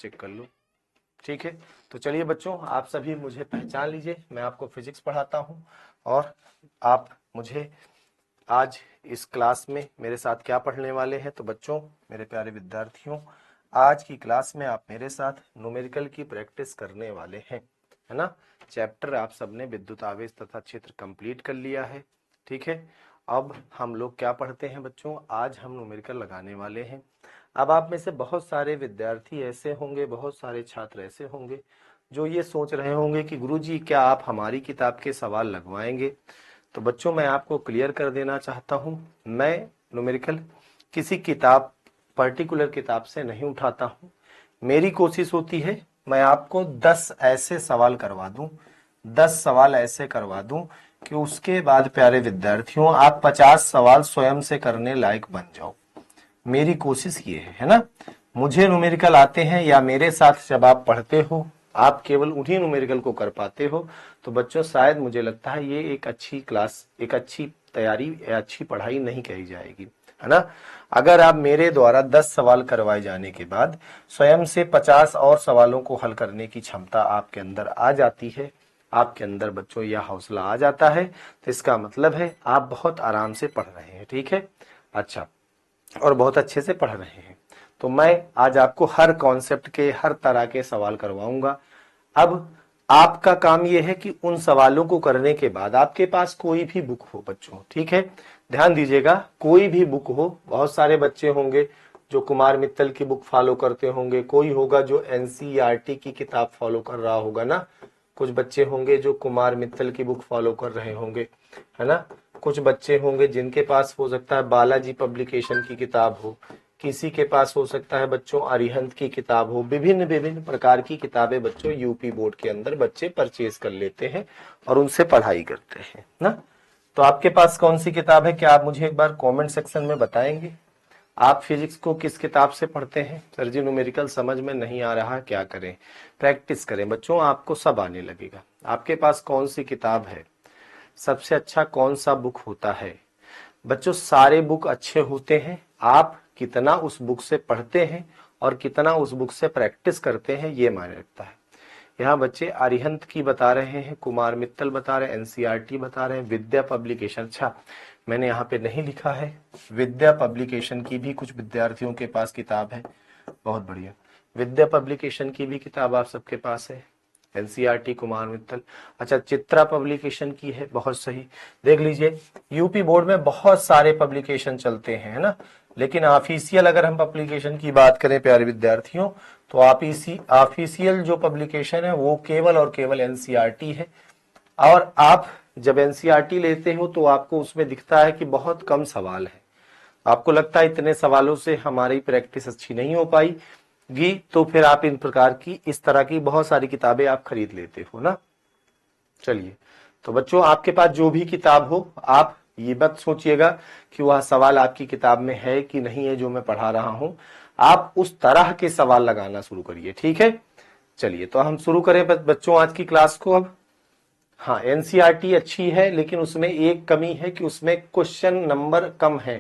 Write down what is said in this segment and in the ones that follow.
Check कर लो। ठीक है, तो चलिए बच्चों, आप सभी मुझे पहचान लीजिए। मैं आपको फिजिक्स पढ़ाता हूं और आप मुझे आज इस क्लास में मेरे साथ क्या पढ़ने वाले हैं। तो बच्चों, मेरे प्यारे विद्यार्थियों, आज की क्लास में आप मेरे साथ न्यूमेरिकल की प्रैक्टिस करने वाले हैं, है ना। चैप्टर आप सबने विद्युत आवेश तथा क्षेत्र कंप्लीट कर लिया है। ठीक है, अब हम लोग क्या पढ़ते हैं बच्चों, आज हम न्यूमेरिकल लगाने वाले हैं। अब आप में से बहुत सारे विद्यार्थी ऐसे होंगे, बहुत सारे छात्र ऐसे होंगे जो ये सोच रहे होंगे कि गुरुजी क्या आप हमारी किताब के सवाल लगवाएंगे। तो बच्चों, मैं आपको क्लियर कर देना चाहता हूं, मैं न्यूमेरिकल किसी किताब, पर्टिकुलर किताब से नहीं उठाता हूं। मेरी कोशिश होती है मैं आपको 10 ऐसे सवाल करवा दूं, 10 सवाल ऐसे करवा दूं कि उसके बाद प्यारे विद्यार्थियों आप 50 सवाल स्वयं से करने लायक बन जाओ। मेरी कोशिश ये है ना। मुझे न्यूमेरिकल आते हैं या मेरे साथ जब आप पढ़ते हो आप केवल उन्हीं न्यूमेरिकल को कर पाते हो, तो बच्चों शायद मुझे लगता है ये एक अच्छी क्लास, एक अच्छी तैयारी या अच्छी पढ़ाई नहीं कही जाएगी, है ना। अगर आप मेरे द्वारा 10 सवाल करवाए जाने के बाद स्वयं से 50 और सवालों को हल करने की क्षमता आपके अंदर आ जाती है, आपके अंदर बच्चों यह हौसला आ जाता है, तो इसका मतलब है आप बहुत आराम से पढ़ रहे हैं। ठीक है, अच्छा, और बहुत अच्छे से पढ़ रहे हैं। तो मैं आज आपको हर कॉन्सेप्ट के, हर तरह के सवाल करवाऊंगा। अब आपका काम यह है कि उन सवालों को करने के बाद आपके पास कोई भी बुक हो बच्चों, ठीक है, ध्यान दीजिएगा, कोई भी बुक हो। बहुत सारे बच्चे होंगे जो कुमार मित्तल की बुक फॉलो करते होंगे, कोई होगा जो एनसीईआरटी की किताब फॉलो कर रहा होगा ना, कुछ बच्चे होंगे जो कुमार मित्तल की बुक फॉलो कर रहे होंगे, है ना। कुछ बच्चे होंगे जिनके पास हो सकता है बालाजी पब्लिकेशन की किताब हो, किसी के पास हो सकता है बच्चों अरिहंत की किताब हो। विभिन्न विभिन्न प्रकार की किताबें बच्चों यूपी बोर्ड के अंदर बच्चे परचेज कर लेते हैं और उनसे पढ़ाई करते हैं ना। तो आपके पास कौन सी किताब है, क्या आप मुझे एक बार कमेंट सेक्शन में बताएंगे। आप फिजिक्स को किस किताब से पढ़ते हैं। सर जी न्यूमेरिकल समझ में नहीं आ रहा, क्या करें। प्रैक्टिस करें बच्चों, आपको सब आने लगेगा। आपके पास कौन सी किताब है, सबसे अच्छा कौन सा बुक होता है। बच्चों सारे बुक अच्छे होते हैं, आप कितना उस बुक से पढ़ते हैं और कितना उस बुक से प्रैक्टिस करते हैं ये मायने रखता है। यहाँ बच्चे अरिहंत की बता रहे हैं, कुमार मित्तल बता रहे हैं, एनसीईआरटी बता रहे हैं, विद्या पब्लिकेशन, अच्छा मैंने यहाँ पे नहीं लिखा है, विद्या पब्लिकेशन की भी कुछ विद्यार्थियों के पास किताब है, बहुत बढ़िया। विद्या पब्लिकेशन की भी किताब आप सबके पास है, एनसीईआरटी कुमार मित्तल। अच्छा, चित्रा पब्लिकेशन की है, बहुत सही। देख लीजिए यूपी बोर्ड में बहुत सारे पब्लिकेशन चलते हैं, है ना, लेकिन ऑफिशियल अगर हम पब्लिकेशन की बात करें प्यारे विद्यार्थियों, तो ऑफिशियल जो पब्लिकेशन है वो केवल और केवल एनसीईआरटी है। और आप जब एनसीईआरटी लेते हो तो आपको उसमें दिखता है कि बहुत कम सवाल है, आपको लगता है इतने सवालों से हमारी प्रैक्टिस अच्छी नहीं हो पाएगी, तो फिर आप इन प्रकार की, इस तरह की बहुत सारी किताबें आप खरीद लेते हो ना। चलिए, तो बच्चों आपके पास जो भी किताब हो, आप ये मत सोचिएगा कि वह सवाल आपकी किताब में है कि नहीं है जो मैं पढ़ा रहा हूं, आप उस तरह के सवाल लगाना शुरू करिए। ठीक है, चलिए तो हम शुरू करें बच्चों आज की क्लास को। अब हाँ, एनसीईआरटी अच्छी है लेकिन उसमें एक कमी है कि उसमें क्वेश्चन नंबर कम है,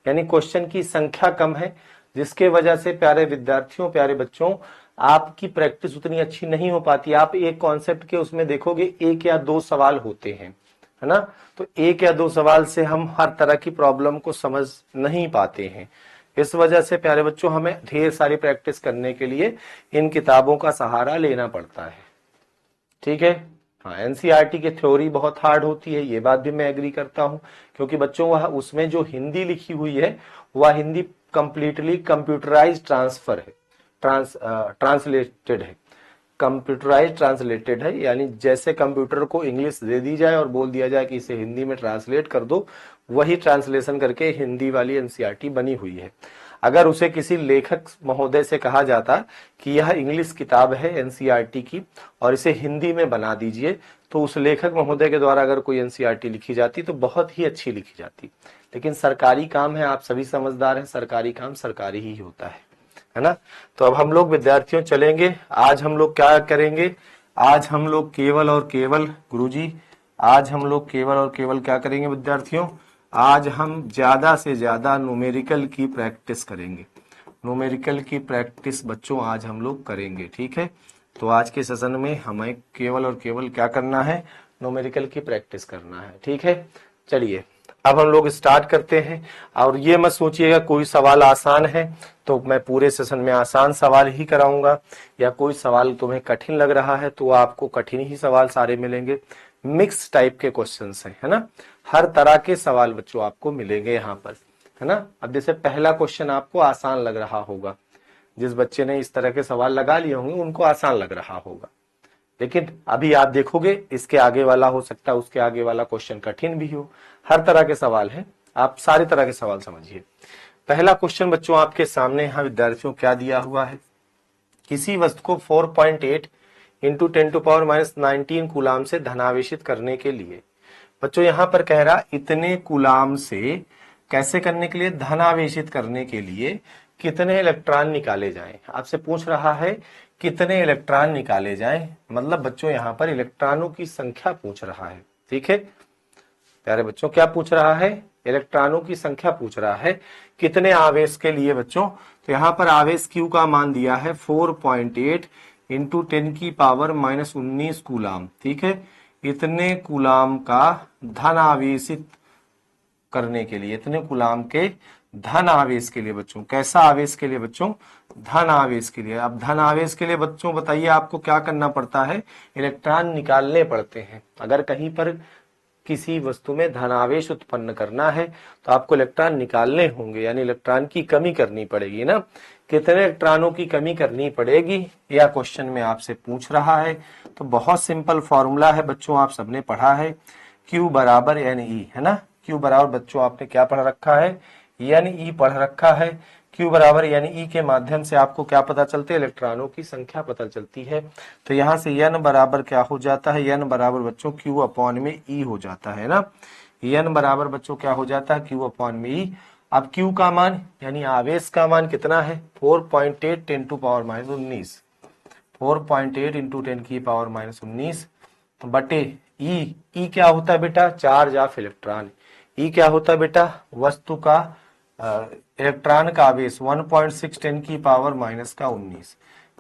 यानी क्वेश्चन की संख्या कम है, जिसके वजह से प्यारे विद्यार्थियों, प्यारे बच्चों, आपकी प्रैक्टिस उतनी अच्छी नहीं हो पाती। आप एक कॉन्सेप्ट के उसमें देखोगे 1 या 2 सवाल होते हैं, है ना, तो 1 या 2 सवाल से हम हर तरह की प्रॉब्लम को समझ नहीं पाते हैं। इस वजह से प्यारे बच्चों हमें ढेर सारी प्रैक्टिस करने के लिए इन किताबों का सहारा लेना पड़ता है। ठीक है, हाँ, एनसीईआरटी की थ्योरी बहुत हार्ड होती है, ये बात भी मैं एग्री करता हूं, क्योंकि बच्चों वह उसमें जो हिंदी लिखी हुई है वह हिंदी कंप्लीटली कंप्यूटराइज ट्रांसफर है, ट्रांसलेटेड है, कंप्यूटराइज ट्रांसलेटेड है, यानी जैसे कंप्यूटर को इंग्लिश दे दी जाए और बोल दिया जाए कि इसे हिंदी में ट्रांसलेट कर दो, वही ट्रांसलेशन करके हिंदी वाली एनसीईआरटी बनी हुई है। अगर उसे किसी लेखक महोदय से कहा जाता कि यह इंग्लिश किताब है एनसीईआरटी की और इसे हिंदी में बना दीजिए, तो उस लेखक महोदय के द्वारा अगर कोई एनसीईआरटी लिखी जाती तो बहुत ही अच्छी लिखी जाती। लेकिन सरकारी काम है, आप सभी समझदार हैं, सरकारी काम सरकारी ही होता है ना। तो अब हम लोग विद्यार्थियों चलेंगे, आज हम लोग क्या करेंगे, आज हम लोग केवल और केवल, गुरुजी आज हम लोग केवल और केवल क्या करेंगे विद्यार्थियों, आज हम ज्यादा से ज्यादा न्यूमेरिकल की प्रैक्टिस करेंगे। न्यूमेरिकल की प्रैक्टिस बच्चों आज हम लोग करेंगे। ठीक है, तो आज के सेशन में हमें केवल और केवल क्या करना है, न्यूमेरिकल की प्रैक्टिस करना है। ठीक है, चलिए अब हम लोग स्टार्ट करते हैं। और ये मत सोचिएगा कोई सवाल आसान है तो मैं पूरे सेशन में आसान सवाल ही कराऊंगा, या कोई सवाल तुम्हें कठिन लग रहा है तो आपको कठिन ही सवाल सारे मिलेंगे। मिक्स टाइप के क्वेश्चंस हैं, है ना, हर तरह के सवाल बच्चों आपको मिलेंगे यहाँ पर, है ना। अब जैसे पहला क्वेश्चन आपको आसान लग रहा होगा, जिस बच्चे ने इस तरह के सवाल लगा लिए होंगे उनको आसान लग रहा होगा, लेकिन अभी आप देखोगे इसके आगे वाला हो सकता है उसके आगे वाला क्वेश्चन कठिन भी हो। हर तरह के सवाल हैं, आप सारे तरह के सवाल समझिए। पहला क्वेश्चन बच्चों आपके सामने यहाँ विद्यार्थियों क्या दिया हुआ है, किसी वस्तु को 4.8 इंटू 10⁻⁻19 कूलाम से धनावेशित करने के लिए, बच्चों यहाँ पर कह रहा इतने कूलाम से कैसे करने के लिए, धनावेशित करने के लिए कितने इलेक्ट्रॉन निकाले जाएं। आपसे पूछ रहा है कितने इलेक्ट्रॉन निकाले जाएं, मतलब बच्चों यहाँ पर इलेक्ट्रॉनों की संख्या पूछ रहा है। ठीक है प्यारे बच्चों, क्या पूछ रहा है, इलेक्ट्रॉनों की संख्या पूछ रहा है। कितने आवेश के लिए बच्चों, तो यहाँ पर आवेश Q का मान दिया है 4.8 इंटू 10⁻⁻19 कूलाम। ठीक है, इतने कूलाम का धन आवेशित करने के लिए, इतने कूलाम के धन आवेश के लिए बच्चों, कैसा आवेश के लिए बच्चों, धन आवेश के लिए। अब धन आवेश के लिए बच्चों बताइए आपको क्या करना पड़ता है, इलेक्ट्रॉन निकालने पड़ते हैं। अगर कहीं पर किसी वस्तु में धनावेश उत्पन्न करना है तो आपको इलेक्ट्रॉन निकालने होंगे, यानी इलेक्ट्रॉन की कमी करनी पड़ेगी ना। कितने इलेक्ट्रॉनों की कमी करनी पड़ेगी या क्वेश्चन में आपसे पूछ रहा है। तो बहुत सिंपल फॉर्मूला है बच्चों, आप सबने पढ़ा है, Q बराबर NE, है ना। Q बराबर बच्चों आपने क्या पढ़ रखा है, NE पढ़ रखा है। Q बराबर NE के माध्यम से आपको क्या पता चलती है, इलेक्ट्रॉनों की संख्या पता चलती है। तो यहाँ से N बराबर क्या हो जाता है, N बराबर बच्चों Q अपॉन में E हो जाता है ना। N बराबर बच्चों क्या हो जाता है, Q अपॉन में E। अब Q का मान यानी आवेश का मान कितना है, 4.8 10⁻⁻19, 4.8 इंटू 10⁻⁻19 बटे E क्या होता है बेटा, चार्ज ऑफ इलेक्ट्रॉन। E क्या होता है बेटा, वस्तु का इलेक्ट्रॉन का आवेश 1.6 10⁻⁻19।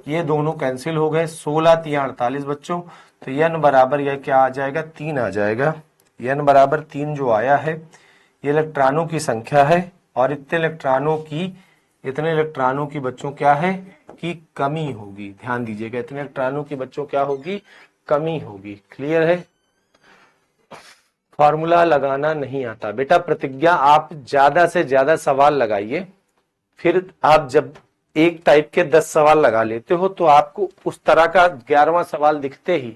ये दोनों कैंसिल हो गए, 16 3 48 बच्चों। तो N बराबर यह क्या आ जाएगा, 3 आ जाएगा। N बराबर 3 जो आया है ये इलेक्ट्रॉनों की संख्या है, और इतने इलेक्ट्रॉनों की बच्चों क्या है कि कमी होगी। ध्यान दीजिएगा, इतने इलेक्ट्रॉनों की बच्चों क्या होगी, कमी होगी। क्लियर है, फॉर्मूला लगाना नहीं आता बेटा, प्रतिज्ञा आप ज्यादा से ज्यादा सवाल लगाइए, फिर आप जब एक टाइप के 10 सवाल लगा लेते हो तो आपको उस तरह का 11वां सवाल दिखते ही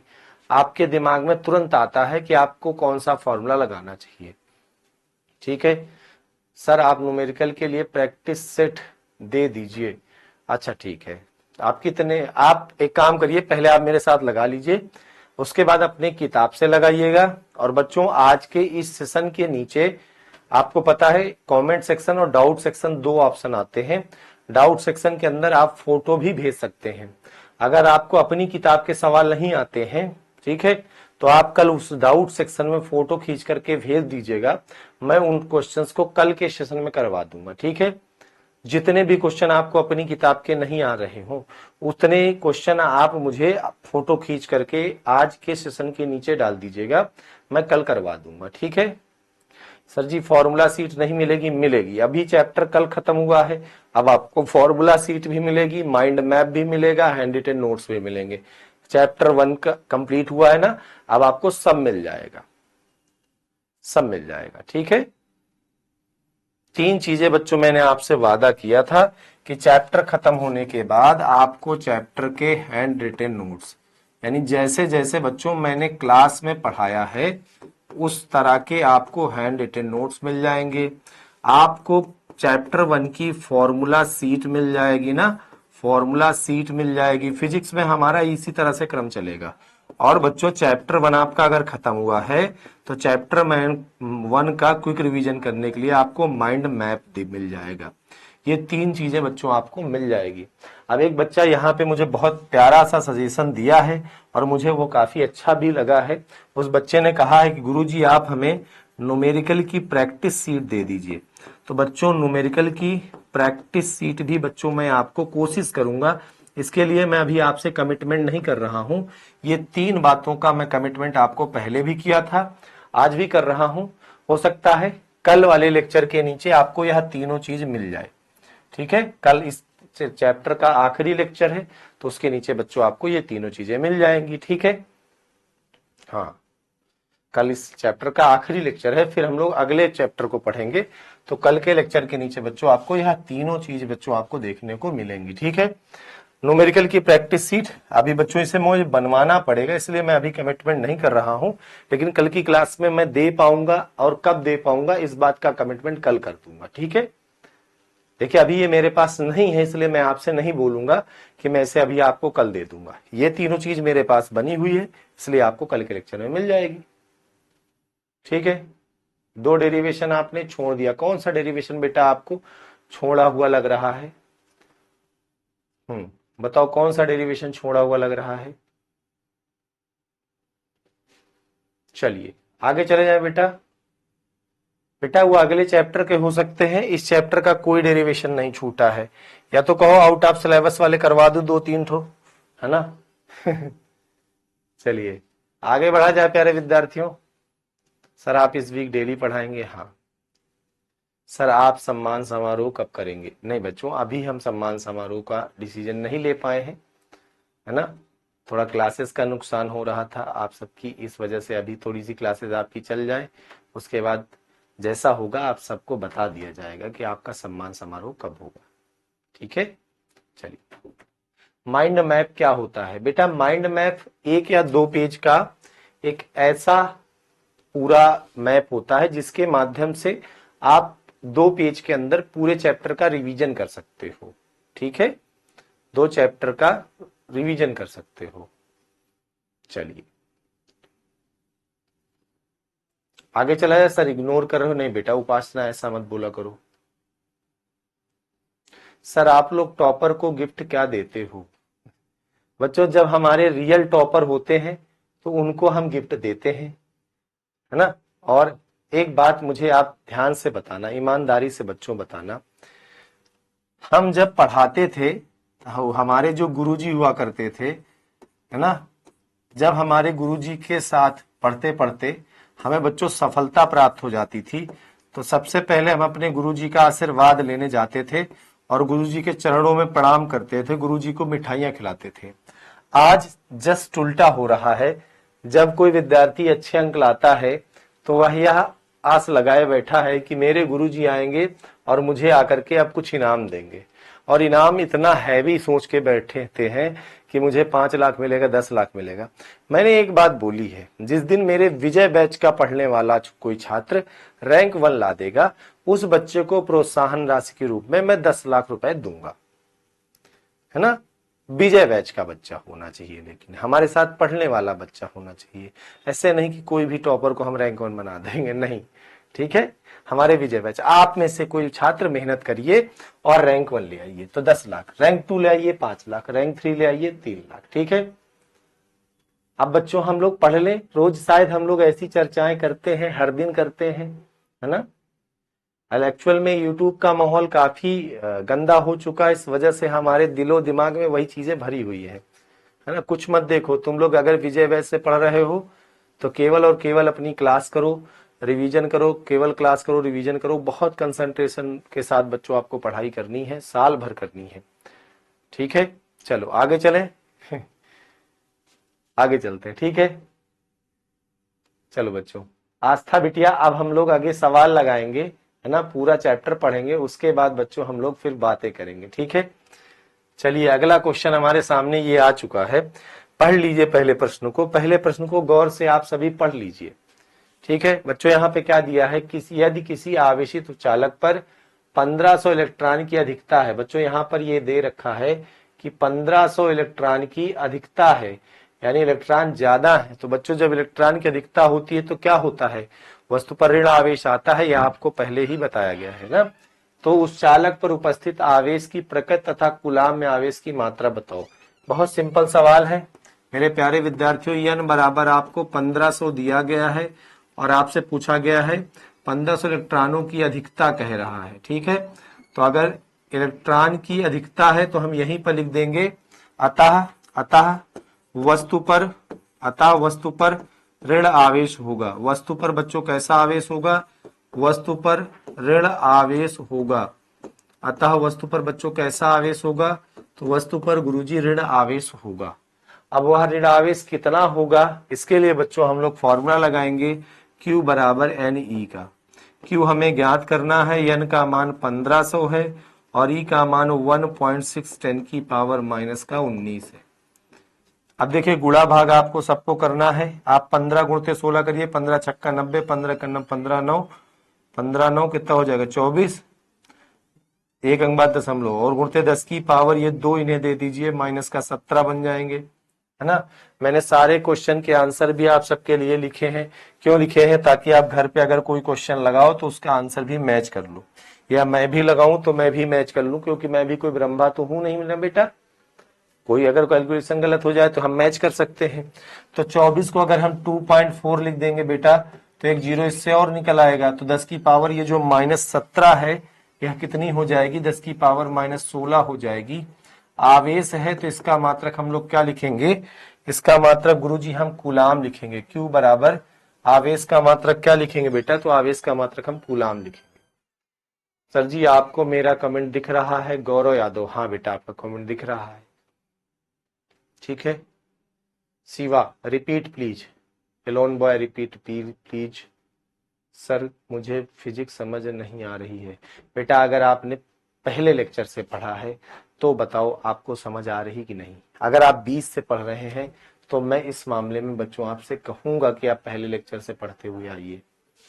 आपके दिमाग में तुरंत आता है कि आपको कौन सा फॉर्मूला लगाना चाहिए। ठीक है सर, आप न्यूमेरिकल के लिए प्रैक्टिस सेट दे दीजिए। अच्छा ठीक है, आप एक काम करिए, पहले आप मेरे साथ लगा लीजिए, उसके बाद अपने किताब से लगाइएगा। और बच्चों आज के इस सेशन के नीचे आपको पता है कमेंट सेक्शन और डाउट सेक्शन 2 ऑप्शन आते हैं। डाउट सेक्शन के अंदर आप फोटो भी भेज सकते हैं। अगर आपको अपनी किताब के सवाल नहीं आते हैं, ठीक है, तो आप कल उस डाउट सेक्शन में फोटो खींच करके भेज दीजिएगा, मैं उन क्वेश्चंस को कल के सेशन में करवा दूंगा। ठीक है, जितने भी क्वेश्चन आपको अपनी किताब के नहीं आ रहे हो उतने क्वेश्चन आप मुझे फोटो खींच करके आज के सेशन के नीचे डाल दीजिएगा, मैं कल करवा दूंगा। ठीक है सर जी, फॉर्मूला सीट नहीं मिलेगी, मिलेगी। अभी चैप्टर कल खत्म हुआ है, अब आपको फॉर्मूला सीट भी मिलेगी, माइंड मैप भी मिलेगा, हैंड रिटन नोट्स भी मिलेंगे। चैप्टर 1 का कंप्लीट हुआ है ना, अब आपको सब मिल जाएगा, सब मिल जाएगा। ठीक है, 3 चीजें बच्चों मैंने आपसे वादा किया था कि चैप्टर खत्म होने के बाद आपको चैप्टर के हैंड रिटन नोट्स, यानी जैसे जैसे बच्चों मैंने क्लास में पढ़ाया है उस तरह के आपको हैंड रिटन नोट्स मिल जाएंगे। आपको चैप्टर 1 की फॉर्मूला सीट मिल जाएगी ना, फॉर्मूला सीट मिल जाएगी। फिजिक्स में हमारा इसी तरह से क्रम चलेगा। और बच्चों चैप्टर 1 आपका अगर खत्म हुआ है तो चैप्टर 1 का क्विक रिवीजन करने के लिए आपको माइंड मैप मिल जाएगा। ये 3 चीजें बच्चों आपको मिल जाएगी। अब एक बच्चा यहाँ पे मुझे बहुत प्यारा सा सजेशन दिया है और मुझे वो काफी अच्छा भी लगा है। उस बच्चे ने कहा है कि गुरुजी आप हमें न्यूमेरिकल की प्रैक्टिस सीट दे दीजिए। तो बच्चों न्यूमेरिकल की प्रैक्टिस सीट भी बच्चों मैं आपको कोशिश करूंगा, इसके लिए मैं अभी आपसे कमिटमेंट नहीं कर रहा हूं। ये 3 बातों का मैं कमिटमेंट आपको पहले भी किया था, आज भी कर रहा हूं। हो सकता है कल वाले लेक्चर के नीचे आपको यह तीनों चीज मिल जाए। ठीक है, कल इस चैप्टर का आखिरी लेक्चर है, तो उसके नीचे बच्चों आपको ये तीनों चीजें मिल जाएंगी। ठीक है, हाँ, कल इस चैप्टर का आखिरी लेक्चर है, फिर हम लोग अगले चैप्टर को पढ़ेंगे। तो कल के लेक्चर के नीचे बच्चों आपको यह तीनों चीज बच्चों आपको देखने को मिलेंगी। ठीक है, न्यूमेरिकल की प्रैक्टिस सीट अभी बच्चों इसे मुझे बनवाना पड़ेगा, इसलिए मैं अभी कमिटमेंट नहीं कर रहा हूं, लेकिन कल की क्लास में मैं दे पाऊंगा, और कब दे पाऊंगा इस बात का कमिटमेंट कल कर दूंगा। ठीक है, देखिए अभी ये मेरे पास नहीं है, इसलिए मैं आपसे नहीं बोलूंगा कि मैं इसे अभी आपको कल दे दूंगा। ये तीनों चीज मेरे पास बनी हुई है, इसलिए आपको कल के लेक्चर में मिल जाएगी। ठीक है, 2 डेरिवेशन आपने छोड़ दिया, कौन सा डेरिवेशन बेटा आपको छोड़ा हुआ लग रहा है? बताओ कौन सा डेरिवेशन छोड़ा हुआ लग रहा है? चलिए आगे चले जाए बेटा। बेटा वो अगले चैप्टर के हो सकते हैं, इस चैप्टर का कोई डेरिवेशन नहीं छूटा है, या तो कहो आउट ऑफ सिलेबस वाले करवा दो 2-3 ठो, है ना? चलिए आगे बढ़ा जाए प्यारे विद्यार्थियों। सर आप इस वीक डेली पढ़ाएंगे? हाँ सर। आप सम्मान समारोह कब करेंगे? नहीं बच्चों, अभी हम सम्मान समारोह का डिसीजन नहीं ले पाए हैं, है ना? थोड़ा क्लासेस का नुकसान हो रहा था आप सबकी, इस वजह से अभी थोड़ी सी क्लासेस आपकी चल जाए, उसके बाद जैसा होगा आप सबको बता दिया जाएगा कि आपका सम्मान समारोह कब होगा। ठीक है, चलिए माइंड मैप क्या होता है बेटा? माइंड मैप 1 या 2 पेज का एक ऐसा पूरा मैप होता है जिसके माध्यम से आप 2 पेज के अंदर पूरे चैप्टर का रिवीजन कर सकते हो। ठीक है, 2 चैप्टर का रिवीजन कर सकते हो। चलिए आगे चला जाए। सर इग्नोर कर रहे हो? नहीं बेटा उपासना ऐसा मत बोला करो। सर आप लोग टॉपर को गिफ्ट क्या देते हो? बच्चों जब हमारे रियल टॉपर होते हैं तो उनको हम गिफ्ट देते हैं, है ना? और एक बात मुझे आप ध्यान से बताना, ईमानदारी से बच्चों बताना, हम जब पढ़ाते थे हमारे जो गुरुजी हुआ करते थे, है ना, जब हमारे गुरुजी के साथ पढ़ते पढ़ते हमें बच्चों सफलता प्राप्त हो जाती थी, तो सबसे पहले हम अपने गुरुजी का आशीर्वाद लेने जाते थे और गुरुजी के चरणों में प्रणाम करते थे, गुरुजी को मिठाइयां खिलाते थे। आज जस्ट उल्टा हो रहा है। जब कोई विद्यार्थी अच्छे अंक लाता है तो वह यह आस लगाए बैठा है कि मेरे गुरुजी आएंगे और मुझे आकर के अब कुछ इनाम देंगे, और इनाम इतना हैवी सोच के बैठे हैं कि मुझे 5 लाख मिलेगा, 10 लाख मिलेगा। मैंने एक बात बोली है, जिस दिन मेरे विजय बैच का पढ़ने वाला कोई छात्र रैंक 1 ला देगा, उस बच्चे को प्रोत्साहन राशि के रूप में मैं 10 लाख रुपए दूंगा, है ना? विजय बैच का बच्चा होना चाहिए, लेकिन हमारे साथ पढ़ने वाला बच्चा होना चाहिए। ऐसे नहीं कि कोई भी टॉपर को हम रैंक 1 बना देंगे, नहीं। ठीक है, हमारे विजय बैच, आप में से कोई छात्र मेहनत करिए और रैंक 1 ले आइए तो 10 लाख, रैंक 2 ले आइए 5 लाख, रैंक 3 ले आइए 3 लाख। ठीक है, अब बच्चों हम लोग पढ़ लें, रोज शायद हम लोग ऐसी चर्चाएं करते हैं, हर दिन करते हैं, है ना? एक्चुअल में यूट्यूब का माहौल काफी गंदा हो चुका है, इस वजह से हमारे दिलो दिमाग में वही चीजें भरी हुई है ना? कुछ मत देखो तुम लोग, अगर विजय बैच से पढ़ रहे हो तो केवल और केवल अपनी क्लास करो, रिवीजन करो, केवल क्लास करो, रिवीजन करो। बहुत कंसंट्रेशन के साथ बच्चों आपको पढ़ाई करनी है, साल भर करनी है। ठीक है, चलो आगे चलें। आगे चलते हैं, ठीक है? चलो बच्चों, आस्था बिटिया, अब हम लोग आगे सवाल लगाएंगे, है ना? पूरा चैप्टर पढ़ेंगे, उसके बाद बच्चों हम लोग फिर बातें करेंगे। ठीक है, चलिए अगला क्वेश्चन हमारे सामने ये आ चुका है। पढ़ लीजिए पहले प्रश्न को, पहले प्रश्न को गौर से आप सभी पढ़ लीजिए। ठीक है बच्चों, यहाँ पे क्या दिया है, यदि किसी आवेशित चालक पर 1500 इलेक्ट्रॉन की अधिकता है। बच्चों यहाँ पर ये दे रखा है कि 1500 इलेक्ट्रॉन की अधिकता है, यानी इलेक्ट्रॉन ज्यादा है। तो बच्चों जब इलेक्ट्रॉन की अधिकता होती है तो क्या होता है, वस्तु पर ऋण आवेश आता है, यह आपको पहले ही बताया गया है ना? तो उस चालक पर उपस्थित आवेश की प्रकृति तथा कूलाम में आवेश की मात्रा बताओ। बहुत सिंपल सवाल है मेरे प्यारे विद्यार्थियों। n बराबर आपको 1500 दिया गया है और आपसे पूछा गया है 1500 इलेक्ट्रॉनों की अधिकता कह रहा है। ठीक है, तो अगर इलेक्ट्रॉन की अधिकता है तो हम यहीं पर लिख देंगे अतः वस्तु पर ऋण आवेश होगा। वस्तु पर बच्चों कैसा आवेश होगा? वस्तु पर ऋण आवेश होगा। अतः वस्तु पर बच्चों कैसा आवेश होगा? तो वस्तु पर गुरुजी ऋण आवेश होगा। अब वह ऋण आवेश कितना होगा, इसके लिए बच्चों हम लोग फॉर्मूला लगाएंगे Q बराबर NE का। Q हमें ज्ञात करना है, N का मान 1500 है और E का मान 1.6 10 की पावर माइनस का 19 है। अब देखिए गुणा भाग आपको सबको करना है। आप 15 गुणते 16 करिए, 15 छक्का 90, 15 का 15 9, 15 9 कितना हो जाएगा? 24, एक अंक बाद दशमलव और गुणते 10 की पावर ये 2 इन्हें दे दीजिए, माइनस का 17 बन जाएंगे, है ना। मैंने सारे क्वेश्चन के आंसर भी आप सबके लिए लिखे हैं। क्यों लिखे हैं? ताकि आप घर पे अगर कोई क्वेश्चन लगाओ तो उसका आंसर भी मैच कर लो, या मैं भी लगाऊं तो मैं भी मैच कर लूं, क्योंकि मैं भी कोई ब्रह्मा तो हूं नहीं ना बेटा। कोई अगर कैलकुलेशन गलत हो जाए तो हम मैच कर सकते हैं। तो 24 को अगर हम 2.4 लिख देंगे बेटा तो एक जीरो इससे और निकल आएगा, तो 10 की पावर ये जो -17 है यह कितनी हो जाएगी? 10 की पावर -16 हो जाएगी। आवेश है तो इसका मात्रक हम लोग क्या लिखेंगे? इसका मात्रक गुरुजी हम कूलाम लिखेंगे। क्यू बराबर आवेश का मात्रक क्या लिखेंगे बेटा? तो आवेश का मात्रक हम कूलाम लिखेंगे। सर जी आपको मेरा कमेंट दिख रहा है? गौरव यादव, हाँ बेटा आपका कमेंट दिख रहा है, ठीक है। Shiva repeat please, alone boy repeat please. Sir मुझे फिजिक्स समझ नहीं आ रही है। बेटा अगर आपने पहले लेक्चर से पढ़ा है तो बताओ आपको समझ आ रही कि नहीं। अगर आप 20 से पढ़ रहे हैं तो मैं इस मामले में बच्चों आपसे कहूंगा कि आप पहले लेक्चर से पढ़ते हुए आइए,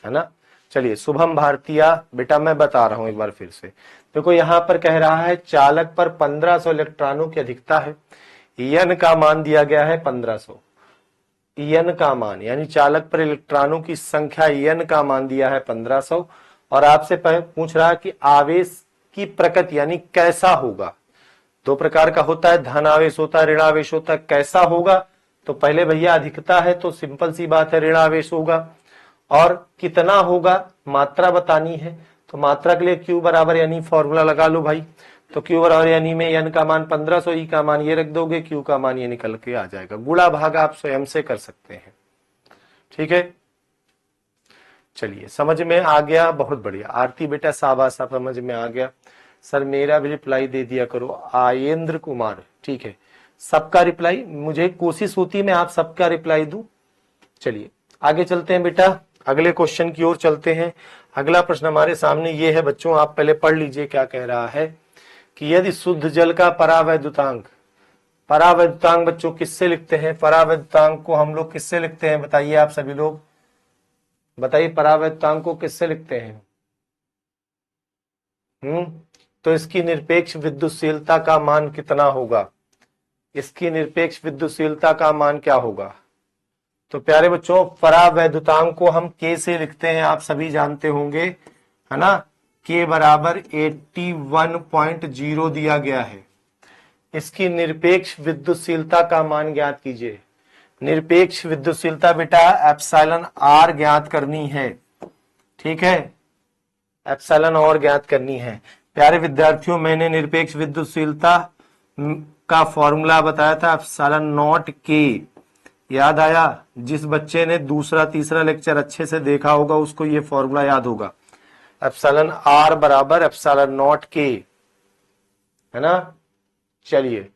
है ना। चलिए शुभम भारतीया, बेटा मैं बता रहा हूं एक बार फिर से। देखो यहां पर कह रहा है चालक पर 1500 इलेक्ट्रॉनों की अधिकता है। n का मान दिया गया है 1500। n का मान यानी चालक पर इलेक्ट्रॉनों की संख्या n का मान दिया है 1500 और आपसे पूछ रहा है कि आवेश की प्रकृति यानी कैसा होगा। दो प्रकार का होता है, धन आवेश होता है, ऋण आवेश होता है। कैसा होगा? तो पहले भैया अधिकता है तो सिंपल सी बात है ऋण आवेश होगा, और कितना होगा मात्रा बतानी है तो मात्रा के लिए Q बराबर यानी फॉर्मूला लगा लो भाई। तो Q बराबर यानी में n का मान 1500, E का मान ये रख दोगे, Q का मान ये निकल के आ जाएगा। गुणा भाग आप स्वयं से कर सकते हैं, ठीक है। चलिए समझ में आ गया, बहुत बढ़िया। आरती बेटा शाबाश, समझ में आ गया। सर मेरा भी रिप्लाई दे दिया करो। आयेंद्र कुमार, ठीक है। सबका रिप्लाई, मुझे कोशिश होती है मैं आप सबका रिप्लाई दूं। चलिए आगे चलते हैं बेटा, अगले क्वेश्चन की ओर चलते हैं। अगला प्रश्न हमारे सामने ये है बच्चों, आप पहले पढ़ लीजिए क्या कह रहा है कि यदि शुद्ध जल का परावैद्युतांक, परावैद्युतांक बच्चों किससे लिखते हैं? परावैद्युतांक को हम लोग किससे लिखते हैं? बताइए आप सभी लोग, बताइए परावैद्युतांक को किससे लिखते हैं? तो इसकी निरपेक्ष विद्युतशीलता का मान कितना होगा? इसकी निरपेक्ष विद्युतशीलता का मान क्या होगा? तो प्यारे बच्चों परावैद्युतांक को हम K से लिखते हैं, आप सभी जानते होंगे, है ना। K बराबर 81.0 दिया गया है। इसकी निरपेक्ष विद्युतशीलता का मान ज्ञात कीजिए। निरपेक्ष विद्युतशीलता बेटा एप्सिलॉन R ज्ञात करनी है, ठीक है। एप्सिलॉन और ज्ञात करनी है। प्यारे विद्यार्थियों मैंने निरपेक्ष विद्युतशीलता का फॉर्मूला बताया था एप्सिलॉन नॉट K, याद आया? जिस बच्चे ने दूसरा तीसरा लेक्चर अच्छे से देखा होगा उसको ये फॉर्मूला याद होगा। एप्सिलॉन R बराबर एप्सिलॉन नॉट K, है ना। चलिए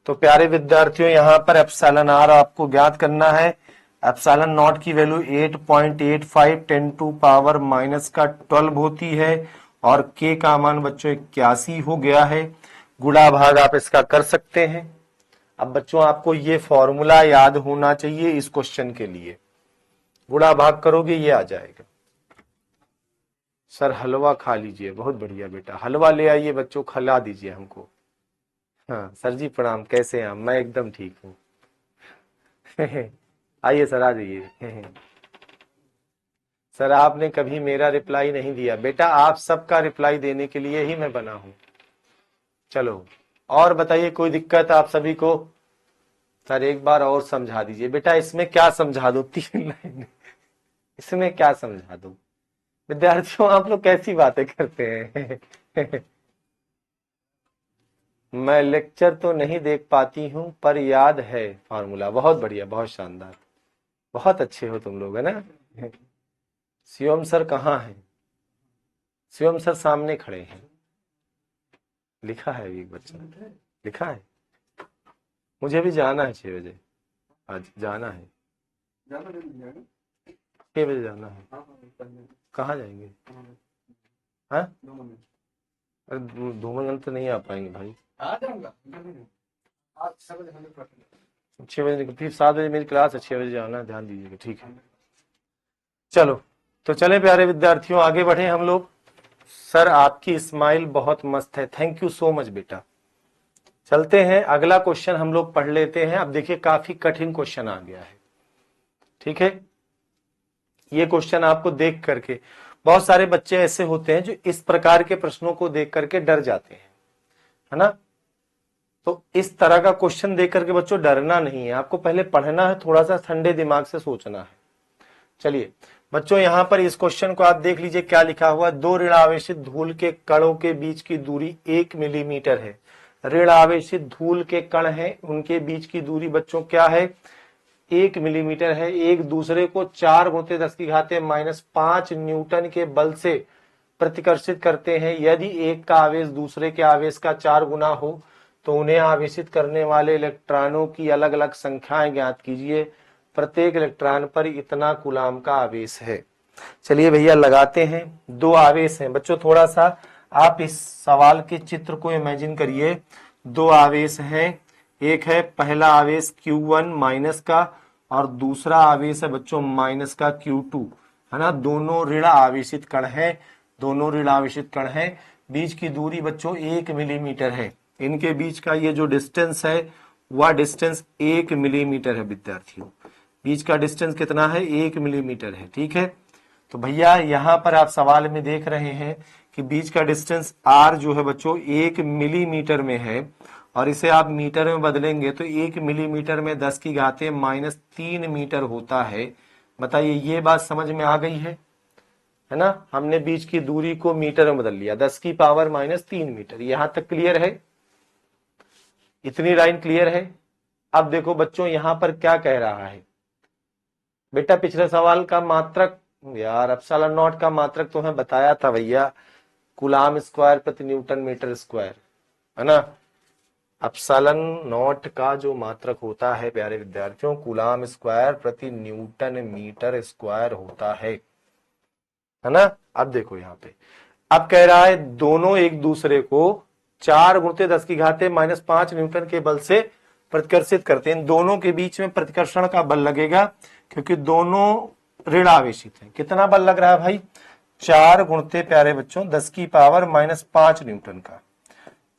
तो प्यारे विद्यार्थियों यहां पर एप्सिलॉन R आपको ज्ञात करना है। एप्सिलॉन नॉट की वैल्यू 8.85 10 टू पावर माइनस का 12 होती है और K का मान बच्चों 81 हो गया है। गुणा भाग आप इसका कर सकते हैं। अब बच्चों आपको ये फॉर्मूला याद होना चाहिए इस क्वेश्चन के लिए। गुणा भाग करोगे ये आ जाएगा। सर हलवा खा लीजिए, बहुत बढ़िया बेटा, हलवा ले आइए बच्चों, खिला दीजिए हमको। हाँ सर जी प्रणाम, कैसे हैं आप? मैं एकदम ठीक हूँ। आइए सर आ जाइए। सर आपने कभी मेरा रिप्लाई नहीं दिया बेटा, आप सबका रिप्लाई देने के लिए ही मैं बना हूं। चलो और बताइए कोई दिक्कत आप सभी को? सर एक बार और समझा दीजिए बेटा, इसमें क्या समझा दो? 3 लाइन इसमें क्या समझा दो? विद्यार्थियों आप लोग कैसी बातें करते हैं? मैं लेक्चर तो नहीं देख पाती हूं पर याद है फॉर्मूला। बहुत बढ़िया, बहुत शानदार, बहुत अच्छे हो तुम लोग, है ना। शिवम सर कहाँ हैं? शिवम सर सामने खड़े हैं। लिखा है एक बच्चा, लिखा है। मुझे भी जाना है 6 बजे, आज जाना है। 6 बजे जाना है। कहाँ जाएंगे? हाँ, अरे धूमन तो नहीं आ पाएंगे भाई। आ जाऊंगा 6 बजे, फिर 7 बजे मेरी क्लास है, 6 बजे जाना है, ध्यान दीजिएगा, ठीक है। चलो, तो चले प्यारे विद्यार्थियों, आगे बढ़े हम लोग। सर आपकी स्माइल बहुत मस्त है, थैंक यू सो मच बेटा। चलते हैं, अगला क्वेश्चन हम लोग पढ़ लेते हैं। अब देखिए काफी कठिन क्वेश्चन आ गया है, ठीक है। ये क्वेश्चन आपको देख करके, बहुत सारे बच्चे ऐसे होते हैं जो इस प्रकार के प्रश्नों को देख करके डर जाते हैं, है ना। तो इस तरह का क्वेश्चन देख करके बच्चों डरना नहीं है, आपको पहले पढ़ना है, थोड़ा सा ठंडे दिमाग से सोचना है। चलिए बच्चों, यहां पर इस क्वेश्चन को आप देख लीजिए क्या लिखा हुआ। दो ऋण आवेशित धूल के कणों के बीच की दूरी 1 मिलीमीटर है। ऋण आवेशित धूल के कण हैं, उनके बीच की दूरी बच्चों क्या है? 1 मिलीमीटर है। एक दूसरे को 4 गुणित 10 की घात -5 न्यूटन के बल से प्रतिकर्षित करते हैं। यदि एक का आवेश दूसरे के आवेश का 4 गुना हो तो उन्हें आवेशित करने वाले इलेक्ट्रॉनों की अलग अलग संख्याएं ज्ञात कीजिए। प्रत्येक इलेक्ट्रॉन पर इतना कूलाम का आवेश है। चलिए भैया लगाते हैं। दो आवेश हैं बच्चों, थोड़ा सा आप इस सवाल के चित्र को इमेजिन करिए। दो आवेश हैं, एक है पहला आवेश Q1 माइनस का और दूसरा आवेश है बच्चों माइनस का Q2, है ना। दोनों ऋण आवेशित कण हैं, दोनों ऋण आवेशित कण हैं। बीच की दूरी बच्चों 1 मिलीमीटर है। इनके बीच का ये जो डिस्टेंस है वह डिस्टेंस 1 मिलीमीटर है विद्यार्थियों। बीच का डिस्टेंस कितना है? 1 मिलीमीटर है, ठीक है। तो भैया यहां पर आप सवाल में देख रहे हैं कि बीच का डिस्टेंस r जो है बच्चों 1 मिलीमीटर में है, और इसे आप मीटर में बदलेंगे तो 1 मिलीमीटर में 10 की घाते -3 मीटर होता है। बताइए ये बात समझ में आ गई है ना। हमने बीच की दूरी को मीटर में बदल लिया, 10 की पावर -3 मीटर। यहां तक क्लियर है? इतनी लाइन क्लियर है? अब देखो बच्चों यहां पर क्या कह रहा है बेटा। पिछले सवाल का मात्रक, यार एप्सिलॉन नॉट का मात्रक तो मैं बताया था भैया, कूलाम स्क्वायर प्रति न्यूटन मीटर स्क्वायर, है ना। एप्सिलॉन नॉट का जो मात्रक होता है प्यारे विद्यार्थियों, कूलाम स्क्वायर प्रति न्यूटन मीटर स्क्वायर होता है ना। अब देखो यहाँ पे, अब कह रहा है दोनों एक दूसरे को 4 गुणित 10 की घाते -5 न्यूटन के बल से प्रतिकर्षित करते हैं। इन दोनों के बीच में प्रतिकर्षण का बल लगेगा क्योंकि दोनों ऋण आवेशित हैं। कितना बल लग रहा है भाई? 4 गुणित प्यारे बच्चों 10 की पावर -5 न्यूटन का,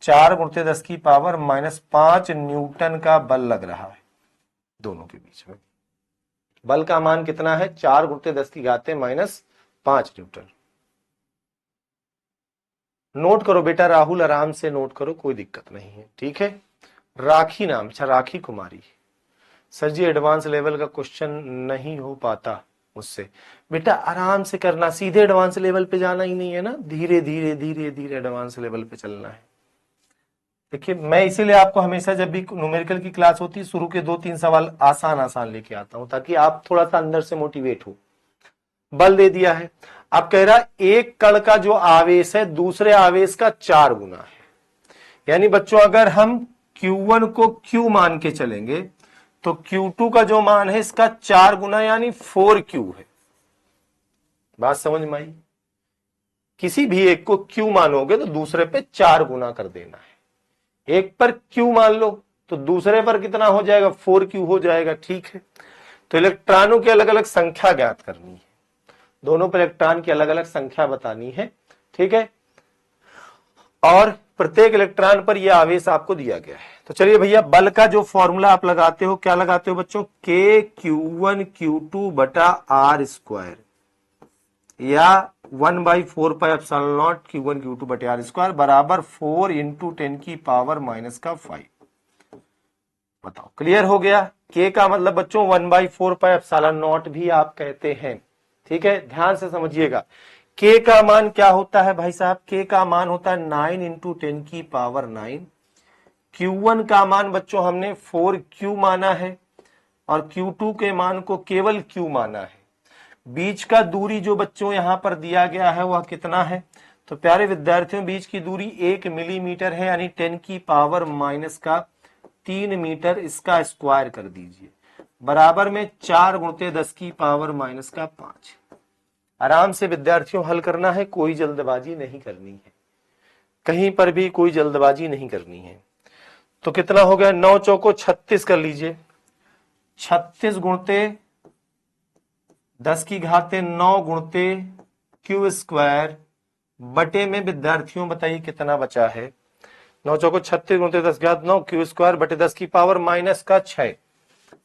4 गुणित 10 की पावर -5 न्यूटन का बल लग रहा है दोनों के बीच में। बल का मान कितना है? 4 गुणित 10 की घाते -5 न्यूटन। नोट करो बेटा राहुल, आराम से नोट करो, कोई दिक्कत नहीं है, ठीक है। राखी नाम, अच्छा राखी कुमारी। सर जी एडवांस लेवल का क्वेश्चन नहीं हो पाता मुझसे। बेटा आराम से करना, सीधे एडवांस लेवल पे जाना ही नहीं है ना, धीरे धीरे धीरे धीरे एडवांस लेवल पे चलना है। देखिए मैं इसीलिए आपको हमेशा जब भी न्यूमेरिकल की क्लास होती है शुरू के 2-3 सवाल आसान आसान लेके आता हूं ताकि आप थोड़ा सा अंदर से मोटिवेट हो। बल दे दिया है। अब कह रहा एक कण का जो आवेश है दूसरे आवेश का 4 गुना है। यानी बच्चों अगर हम Q1 को Q मान के चलेंगे तो Q2 का जो मान है इसका 4 गुना यानी 4Q है। बात समझ में आई? किसी भी एक को Q मानोगे तो दूसरे पे 4 गुना कर देना है। एक पर Q मान लो तो दूसरे पर कितना हो जाएगा? 4Q हो जाएगा, ठीक है। तो इलेक्ट्रॉनों की अलग अलग संख्या ज्ञात करनी है, दोनों पर इलेक्ट्रॉन की अलग अलग संख्या बतानी है, ठीक है। और प्रत्येक इलेक्ट्रॉन पर यह आवेश आपको दिया गया है। तो चलिए भैया बल का जो फॉर्मूला आप लगाते हो, क्या लगाते हो बच्चों? KQ1Q2 बटा R स्क्वायर, या 1/4 pi epsilon not Q1 Q2 बटे R स्क्वायर बराबर 4 × 10 की पावर -5। बताओ क्लियर हो गया? K का मतलब बच्चों 1/4 पाई एप्सिलॉन नॉट भी आप कहते हैं, ठीक है। ध्यान से समझिएगा, K का मान क्या होता है भाई साहब? K का मान होता है 9 × 10 की पावर 9, Q1 का मान बच्चों हमने 4Q माना है और Q2 के मान को केवल Q माना है। बीच का दूरी जो बच्चों यहां पर दिया गया है वह कितना है? तो प्यारे विद्यार्थियों, बीच की दूरी 1 मिलीमीटर है, यानी 10 की पावर माइनस का 3 मीटर। इसका स्क्वायर कर दीजिए, बराबर में 4 गुणित 10 की पावर माइनस का 5। आराम से विद्यार्थियों हल करना है, कोई जल्दबाजी नहीं करनी है, कहीं पर भी कोई जल्दबाजी नहीं करनी है। तो कितना हो गया? 9 चौको 36 कर लीजिए। 36 गुणते 10 की घाते 9 गुणते क्यू स्क्वायर बटे में विद्यार्थियों बताइए कितना बचा है? 9 चौको 36 गुणते 10 की घात 9 क्यू स्क्वायर बटे 10 की पावर माइनस का 6,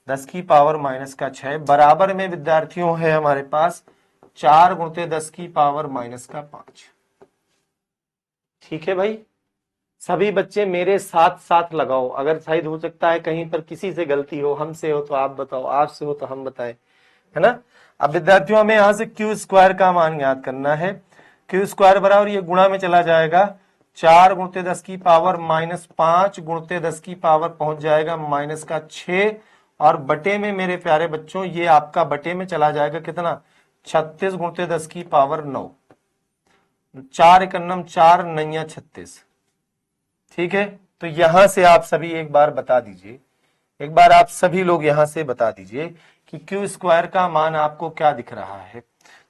10 की पावर माइनस का 6 बराबर में विद्यार्थियों है हमारे पास 4 गुणते 10 की पावर माइनस का 5। ठीक है भाई, सभी बच्चे मेरे साथ साथ लगाओ। अगर शायद हो सकता है कहीं पर किसी से गलती हो, हमसे हो तो आप बताओ, आपसे हो तो हम बताएं, है ना। अब विद्यार्थियों हमें यहां से क्यू स्क्वायर का मान याद करना है। क्यू स्क्वायर बराबर ये गुणा में चला जाएगा, 4 गुणते 10 की पावर माइनस 5 गुणते 10 की पावर पहुंच जाएगा माइनस का 6, और बटे में मेरे प्यारे बच्चों ये आपका बटे में चला जाएगा कितना? 36 गुणते 10 की पावर 9, 4 एकन्नम 4 नैया 36। ठीक है, तो यहां से आप सभी एक बार बता दीजिए, एक बार आप सभी लोग यहां से बता दीजिए कि क्यू स्क्वायर का मान आपको क्या दिख रहा है?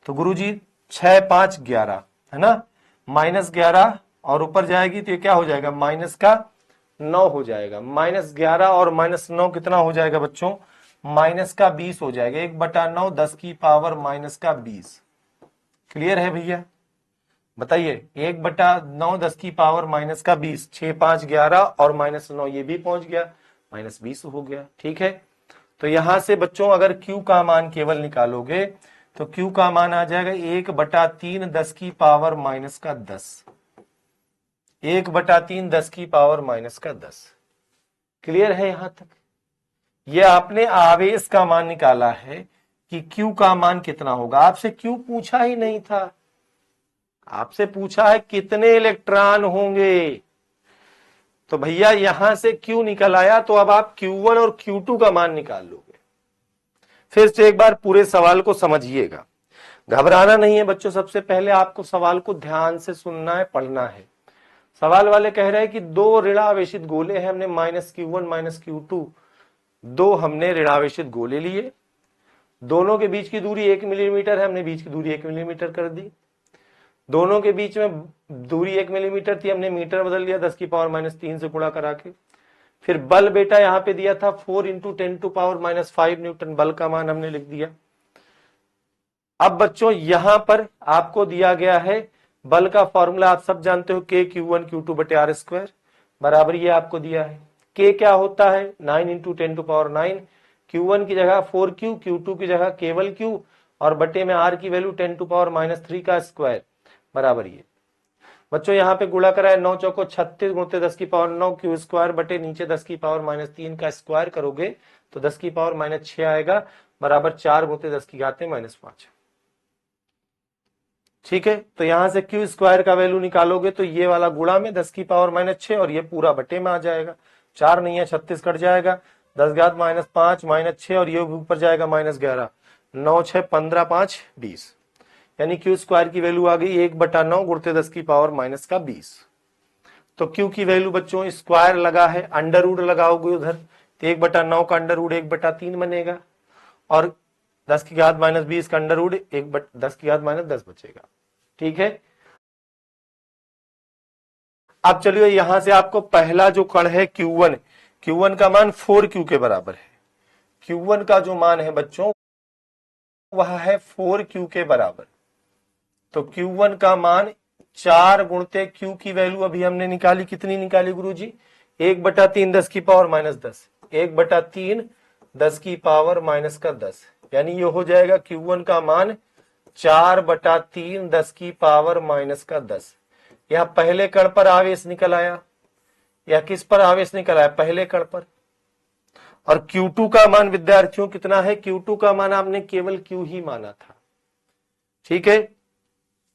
तो गुरुजी 6 5 11 है ना, माइनस 11 और ऊपर जाएगी तो ये क्या हो जाएगा? माइनस का 9 हो जाएगा। माइनस 11 और माइनस 9 कितना हो जाएगा बच्चों? माइनस का 20 हो जाएगा। 1/9 10 की पावर माइनस का 20। क्लियर है भैया? बताइए, 1/9 10 की पावर माइनस का 20, 6 5 11 और माइनस 9 ये भी पहुंच गया, माइनस 20 हो गया। ठीक है, तो यहां से बच्चों अगर Q का मान केवल निकालोगे तो Q का मान आ जाएगा 1/3 10 की पावर माइनस का 10, 1/3 10 की पावर माइनस का 10। क्लियर है यहां तक? ये आपने आवेश का मान निकाला है कि Q का मान कितना होगा। आपसे Q पूछा ही नहीं था, आपसे पूछा है कितने इलेक्ट्रॉन होंगे। तो भैया यहां से Q निकल आया, तो अब आप Q1 और Q2 का मान निकाल लोगे। फिर से एक बार पूरे सवाल को समझिएगा, घबराना नहीं है बच्चों। सबसे पहले आपको सवाल को ध्यान से सुनना है, पढ़ना है। सवाल वाले कह रहे हैं कि दो ऋणावेशित गोले हैं, हमने -Q1 -Q2 दो हमने ऋणावेशित गोले लिए, दोनों के बीच की दूरी 1 मिलीमीटर है, हमने बीच की दूरी 1 मिलीमीटर कर दी। दोनों के बीच में दूरी 1 मिलीमीटर थी, हमने मीटर बदल लिया 10 की पावर -3 से गुणा करा के। फिर बल बेटा यहाँ पे दिया था 4 × 10⁻⁵ न्यूटन, बल का मान हमने लिख दिया। अब बच्चों यहां पर आपको दिया गया है बल का फॉर्मूला, आप सब जानते हो, K Q1 Q2 बटे R² बराबर ये आपको दिया है। K क्या होता है? 9 × 10⁹। Q1 की जगह 4Q, Q2 की जगह केवल Q, और बटे में R की वैल्यू 10⁻³ का स्क्वायर बराबर ये। बच्चों यहाँ पे गुणा करा है, 9 चौको 36 गुणते 10 की पावर 9 Q स्क्वायर बटे नीचे 10 की पावर -3 का स्क्वायर करोगे तो 10 की पावर -6 आएगा, बराबर 4 गुणते 10 की घाते -5। ठीक है, तो यहां से Q स्क्वायर का वैल्यू निकालोगे तो ये वाला गुणा में 10 की पावर -6 और ये पूरा बटे में आ जाएगा। 4 नहीं है 36 कट जाएगा, 10 घात -5 -6 और ये ऊपर जाएगा -11, 9 6 15 5 20, यानी Q स्क्वायर की वैल्यू आ गई 1/9 गुणते 10 की पावर -20। तो Q की वैल्यू बच्चों स्क्वायर लगा है, अंडर रूट लगाओगे उधर तो 1/9 का अंडर रूट 1/3 बनेगा, और 10 की घात -20 का अंडर रूट 10 की घात -10 बचेगा। ठीक है, अब चलिए यहां से आपको पहला जो कण है Q1, Q1 का मान 4Q के बराबर है। Q1 का जो मान है बच्चों वह है 4Q के बराबर। तो Q1 का मान 4 गुणते Q की वैल्यू अभी हमने निकाली, कितनी निकाली गुरुजी? 1/3 10 की पावर -10, 1/3 10 की पावर -10, यानी ये हो जाएगा Q1 का मान 4/3 10 की पावर -10। यह पहले कण पर आवेश निकल आया, या किस पर आवेश निकल आया? पहले कण पर। और Q2 का मान विद्यार्थियों कितना है? Q2 का मान आपने केवल Q ही माना था। ठीक है,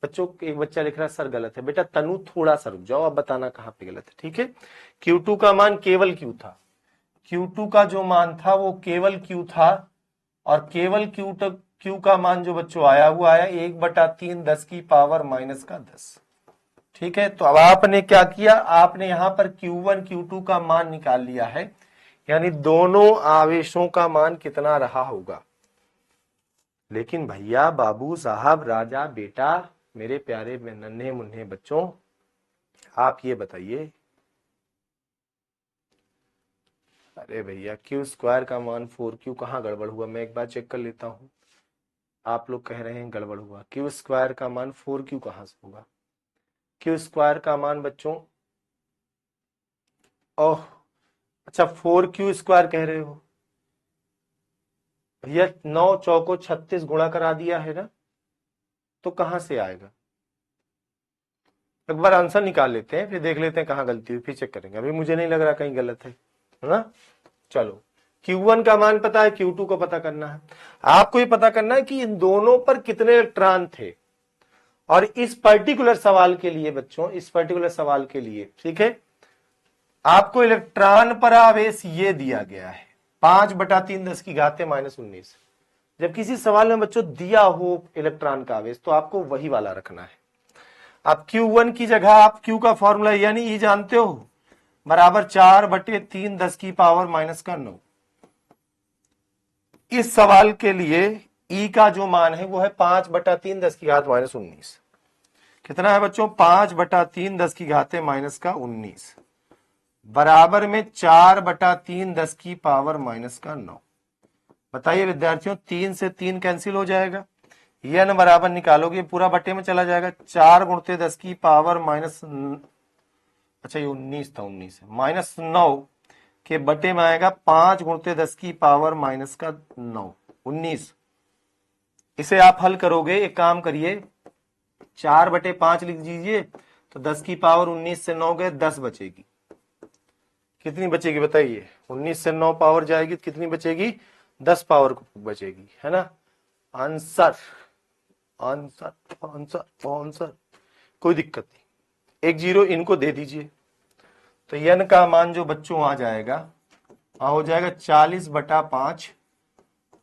बच्चों एक बच्चा लिख रहा है सर गलत है। बेटा तनु थोड़ा सा रुक जाओ, अब बताना कहाँ पे गलत है, ठीक है। Q2 का मान केवल Q था, Q2 का जो मान था वो केवल Q था, और केवल Q का मान जो बच्चों आया वो आया 1/3 10 की पावर माइनस का 10, ठीक है। तो अब आपने क्या किया, आपने यहां पर Q1 Q2 का मान निकाल लिया है, यानी दोनों आवेशों का मान कितना रहा होगा। लेकिन भैया बाबू साहब राजा बेटा मेरे प्यारे नन्हे मुन्ने बच्चों, आप ये बताइए, अरे भैया Q² का मान 4Q कहाँ गड़बड़ हुआ, मैं एक बार चेक कर लेता हूं। आप लोग कह रहे हैं गड़बड़ हुआ, Q² का मान 4Q कहाँ से होगा। Q² का मान बच्चों, ओह अच्छा 4Q² कह रहे हो भैया, 9 चौको 36 गुणा करा दिया है ना, तो कहां से आएगा। एक बार आंसर निकाल लेते हैं, फिर देख लेते हैं कहां गलती हुई, फिर चेक करेंगे। अभी मुझे नहीं लग रहा कहीं गलत है ना। चलो Q1 का मान पता है, Q2 को पता करना है। आपको ये पता करना है कि इन दोनों पर कितने इलेक्ट्रॉन थे, और इस पर्टिकुलर सवाल के लिए बच्चों, इस पर्टिकुलर सवाल के लिए, ठीक है, आपको इलेक्ट्रॉन पर आवेश ये दिया गया है 5/3 10 की घात -19। जब किसी सवाल में बच्चों दिया हो इलेक्ट्रॉन का आवेश, तो आपको वही वाला रखना है। अब Q1 की जगह आप Q का फॉर्मूला यानी E जानते हो, बराबर 4/3 10 की पावर माइनस का 9। इस सवाल के लिए E का जो मान है वो है 5/3 10 की घात -19। कितना है बच्चों, 5/3 10 की घाते माइनस का 19 बराबर में 4/3 10 की पावर माइनस का 9। बताइए विद्यार्थियों, 3 से 3 कैंसिल हो जाएगा, n बराबर निकालोगे पूरा बटे में चला जाएगा, 4 गुणते 10 की पावर माइनस, अच्छा ये 19 था, 19 है, -9 के बटे में आएगा 5 गुणते 10 की पावर माइनस का 9, 19। इसे आप हल करोगे, एक काम करिए 4/5 लिख दीजिए, तो 10 की पावर 19 से 9 गए 10 बचेगी। कितनी बचेगी बताइए, 19 से 9 पावर जाएगी, कितनी बचेगी, 10 पावर बचेगी, है ना। आंसर आंसर आंसर आंसर, कोई दिक्कत नहीं, 1 0 इनको दे दीजिए। तो n का मान जो बच्चों आ जाएगा, हो जाएगा 40/5,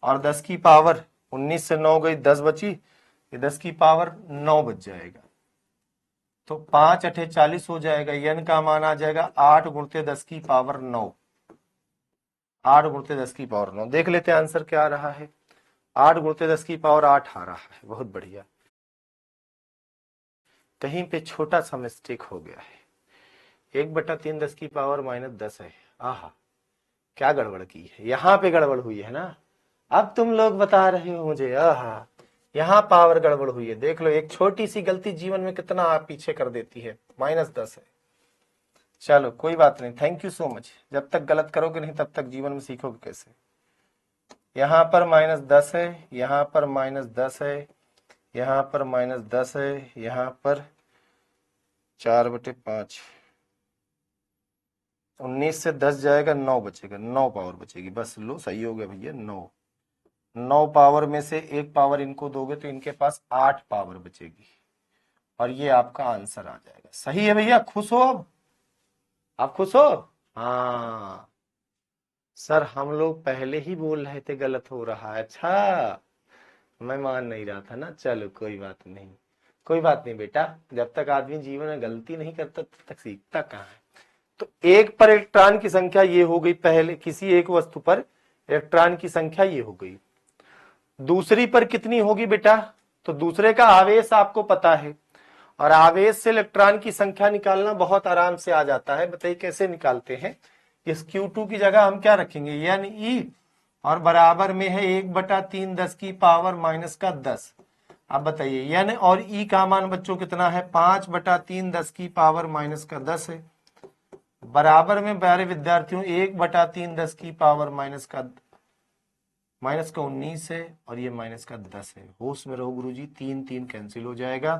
और 10 की पावर 19 से 9 गई 10 बची, ये 10 की पावर 9 बच जाएगा। तो 5 8 40 हो जाएगा, n का मान आ जाएगा 8 गुणते 10 की पावर 9, 8 गुणते 10 की पावर 9। देख लेते हैं आंसर क्या आ रहा है, 8 गुणते 10 की पावर 8 आ रहा है, बहुत बढ़िया। कहीं पे छोटा सा मिस्टेक हो गया है, 1/3 10 की पावर -10 है। आहा क्या गड़बड़ की है, यहाँ पे गड़बड़ हुई है ना। अब तुम लोग बता रहे हो मुझे, आहा यहाँ पावर गड़बड़ हुई है। देख लो, एक छोटी सी गलती जीवन में कितना आप पीछे कर देती है, -10 है। चलो कोई बात नहीं, थैंक यू सो मच। जब तक गलत करोगे नहीं तब तक जीवन में सीखोगे कैसे। यहाँ पर -10 है, यहाँ पर -10 है, यहाँ पर -10 है, यहाँ पर 4/5, 19 से 10 जाएगा 9 बचेगा, 9 पावर बचेगी, बस लो सही हो गया भैया। 9 पावर में से 1 पावर इनको दोगे तो इनके पास 8 पावर बचेगी, और ये आपका आंसर आ जाएगा। सही है भैया, खुश हो अब, आप खुश हो। हाँ सर हम लोग पहले ही बोल रहे थे गलत हो रहा है, अच्छा मैं मान नहीं रहा था ना। चलो कोई बात नहीं, कोई बात नहीं बेटा, जब तक आदमी जीवन में गलती नहीं करता तब तक सीखता कहाँ है। तो एक पर इलेक्ट्रॉन की संख्या ये हो गई, पहले किसी एक वस्तु पर इलेक्ट्रॉन की संख्या ये हो गई। दूसरी पर कितनी होगी बेटा, तो दूसरे का आवेश आपको पता है, और आवेश से इलेक्ट्रॉन की संख्या निकालना बहुत आराम से आ जाता है। बताइए कैसे निकालते हैं। इस Q2 की जगह हम क्या रखेंगे, यानी E, और बराबर में है 1/3 10 की पावर माइनस का 10। अब बताइए यानी और E का मान बच्चों कितना है, 5/3 10 की पावर माइनस का 10 है, बराबर में प्यारे विद्यार्थियों 1/3 10 की पावर माइनस का 19 है, और ये माइनस का 10 है। होश में रहो गुरुजी, 3 3 कैंसिल हो जाएगा,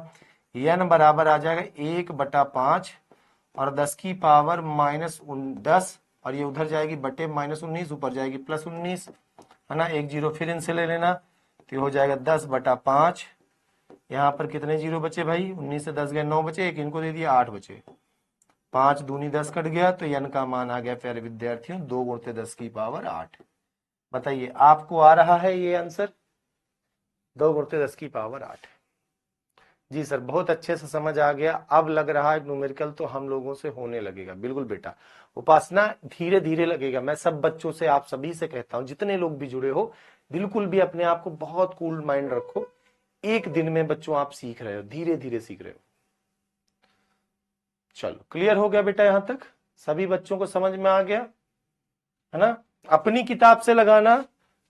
n बराबर आ जाएगा 1/5 और 10 की पावर -10, और ये उधर जाएगी बटे -19, ऊपर जाएगी +19, है ना। 1 0 फिर इनसे ले लेना, तो हो जाएगा 10/5 यहाँ पर कितने जीरो बचे भाई, 19 से 10 गए 9 बचे, एक इनको दे दिया 8 बचे, 5 दूनी 10 कट गया, तो n का मान आ गया प्यारे विद्यार्थियों 2 गुणित 10 की पावर 8। बताइए आपको आ रहा है ये आंसर, 2 गुणित 10 की पावर 8। जी सर, बहुत अच्छे से समझ आ गया। अब लग रहा है न्यूमेरिकल तो हम लोगों से होने लगेगा। बिल्कुल बेटा, उपासना धीरे धीरे लगेगा। मैं सब बच्चों से, आप सभी से कहता हूं, जितने लोग भी जुड़े हो, बिल्कुल भी अपने आप को बहुत कूल माइंड रखो। एक दिन में बच्चों आप सीख रहे हो, धीरे धीरे सीख रहे हो। चलो क्लियर हो गया बेटा, यहां तक सभी बच्चों को समझ में आ गया है ना। अपनी किताब से लगाना,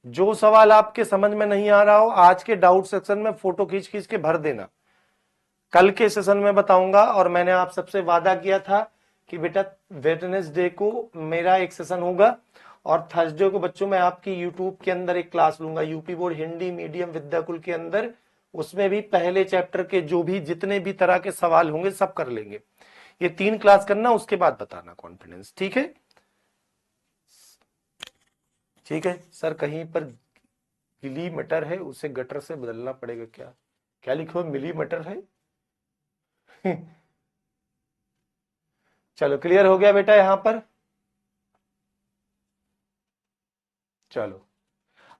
जो सवाल आपके समझ में नहीं आ रहा हो आज के डाउट सेक्शन में फोटो खींच खींच के भर देना। कल के सेशन में बताऊंगा, और मैंने आप सबसे वादा किया था कि बेटा वेडनेसडे को मेरा एक सेशन होगा और थर्सडे को बच्चों मैं आपकी यूट्यूब के अंदर एक क्लास लूंगा, UP board Hindi medium Vidyakul के अंदर। उसमें भी पहले चैप्टर के जो भी जितने भी तरह के सवाल होंगे सब कर लेंगे। ये 3 क्लास करना, उसके बाद बताना कॉन्फिडेंस, ठीक है। ठीक है सर, कहीं पर मिलीमीटर है, उसे गटर से बदलना पड़ेगा क्या? क्या लिखो, मिलीमीटर है? चलो क्लियर हो गया बेटा यहां पर। चलो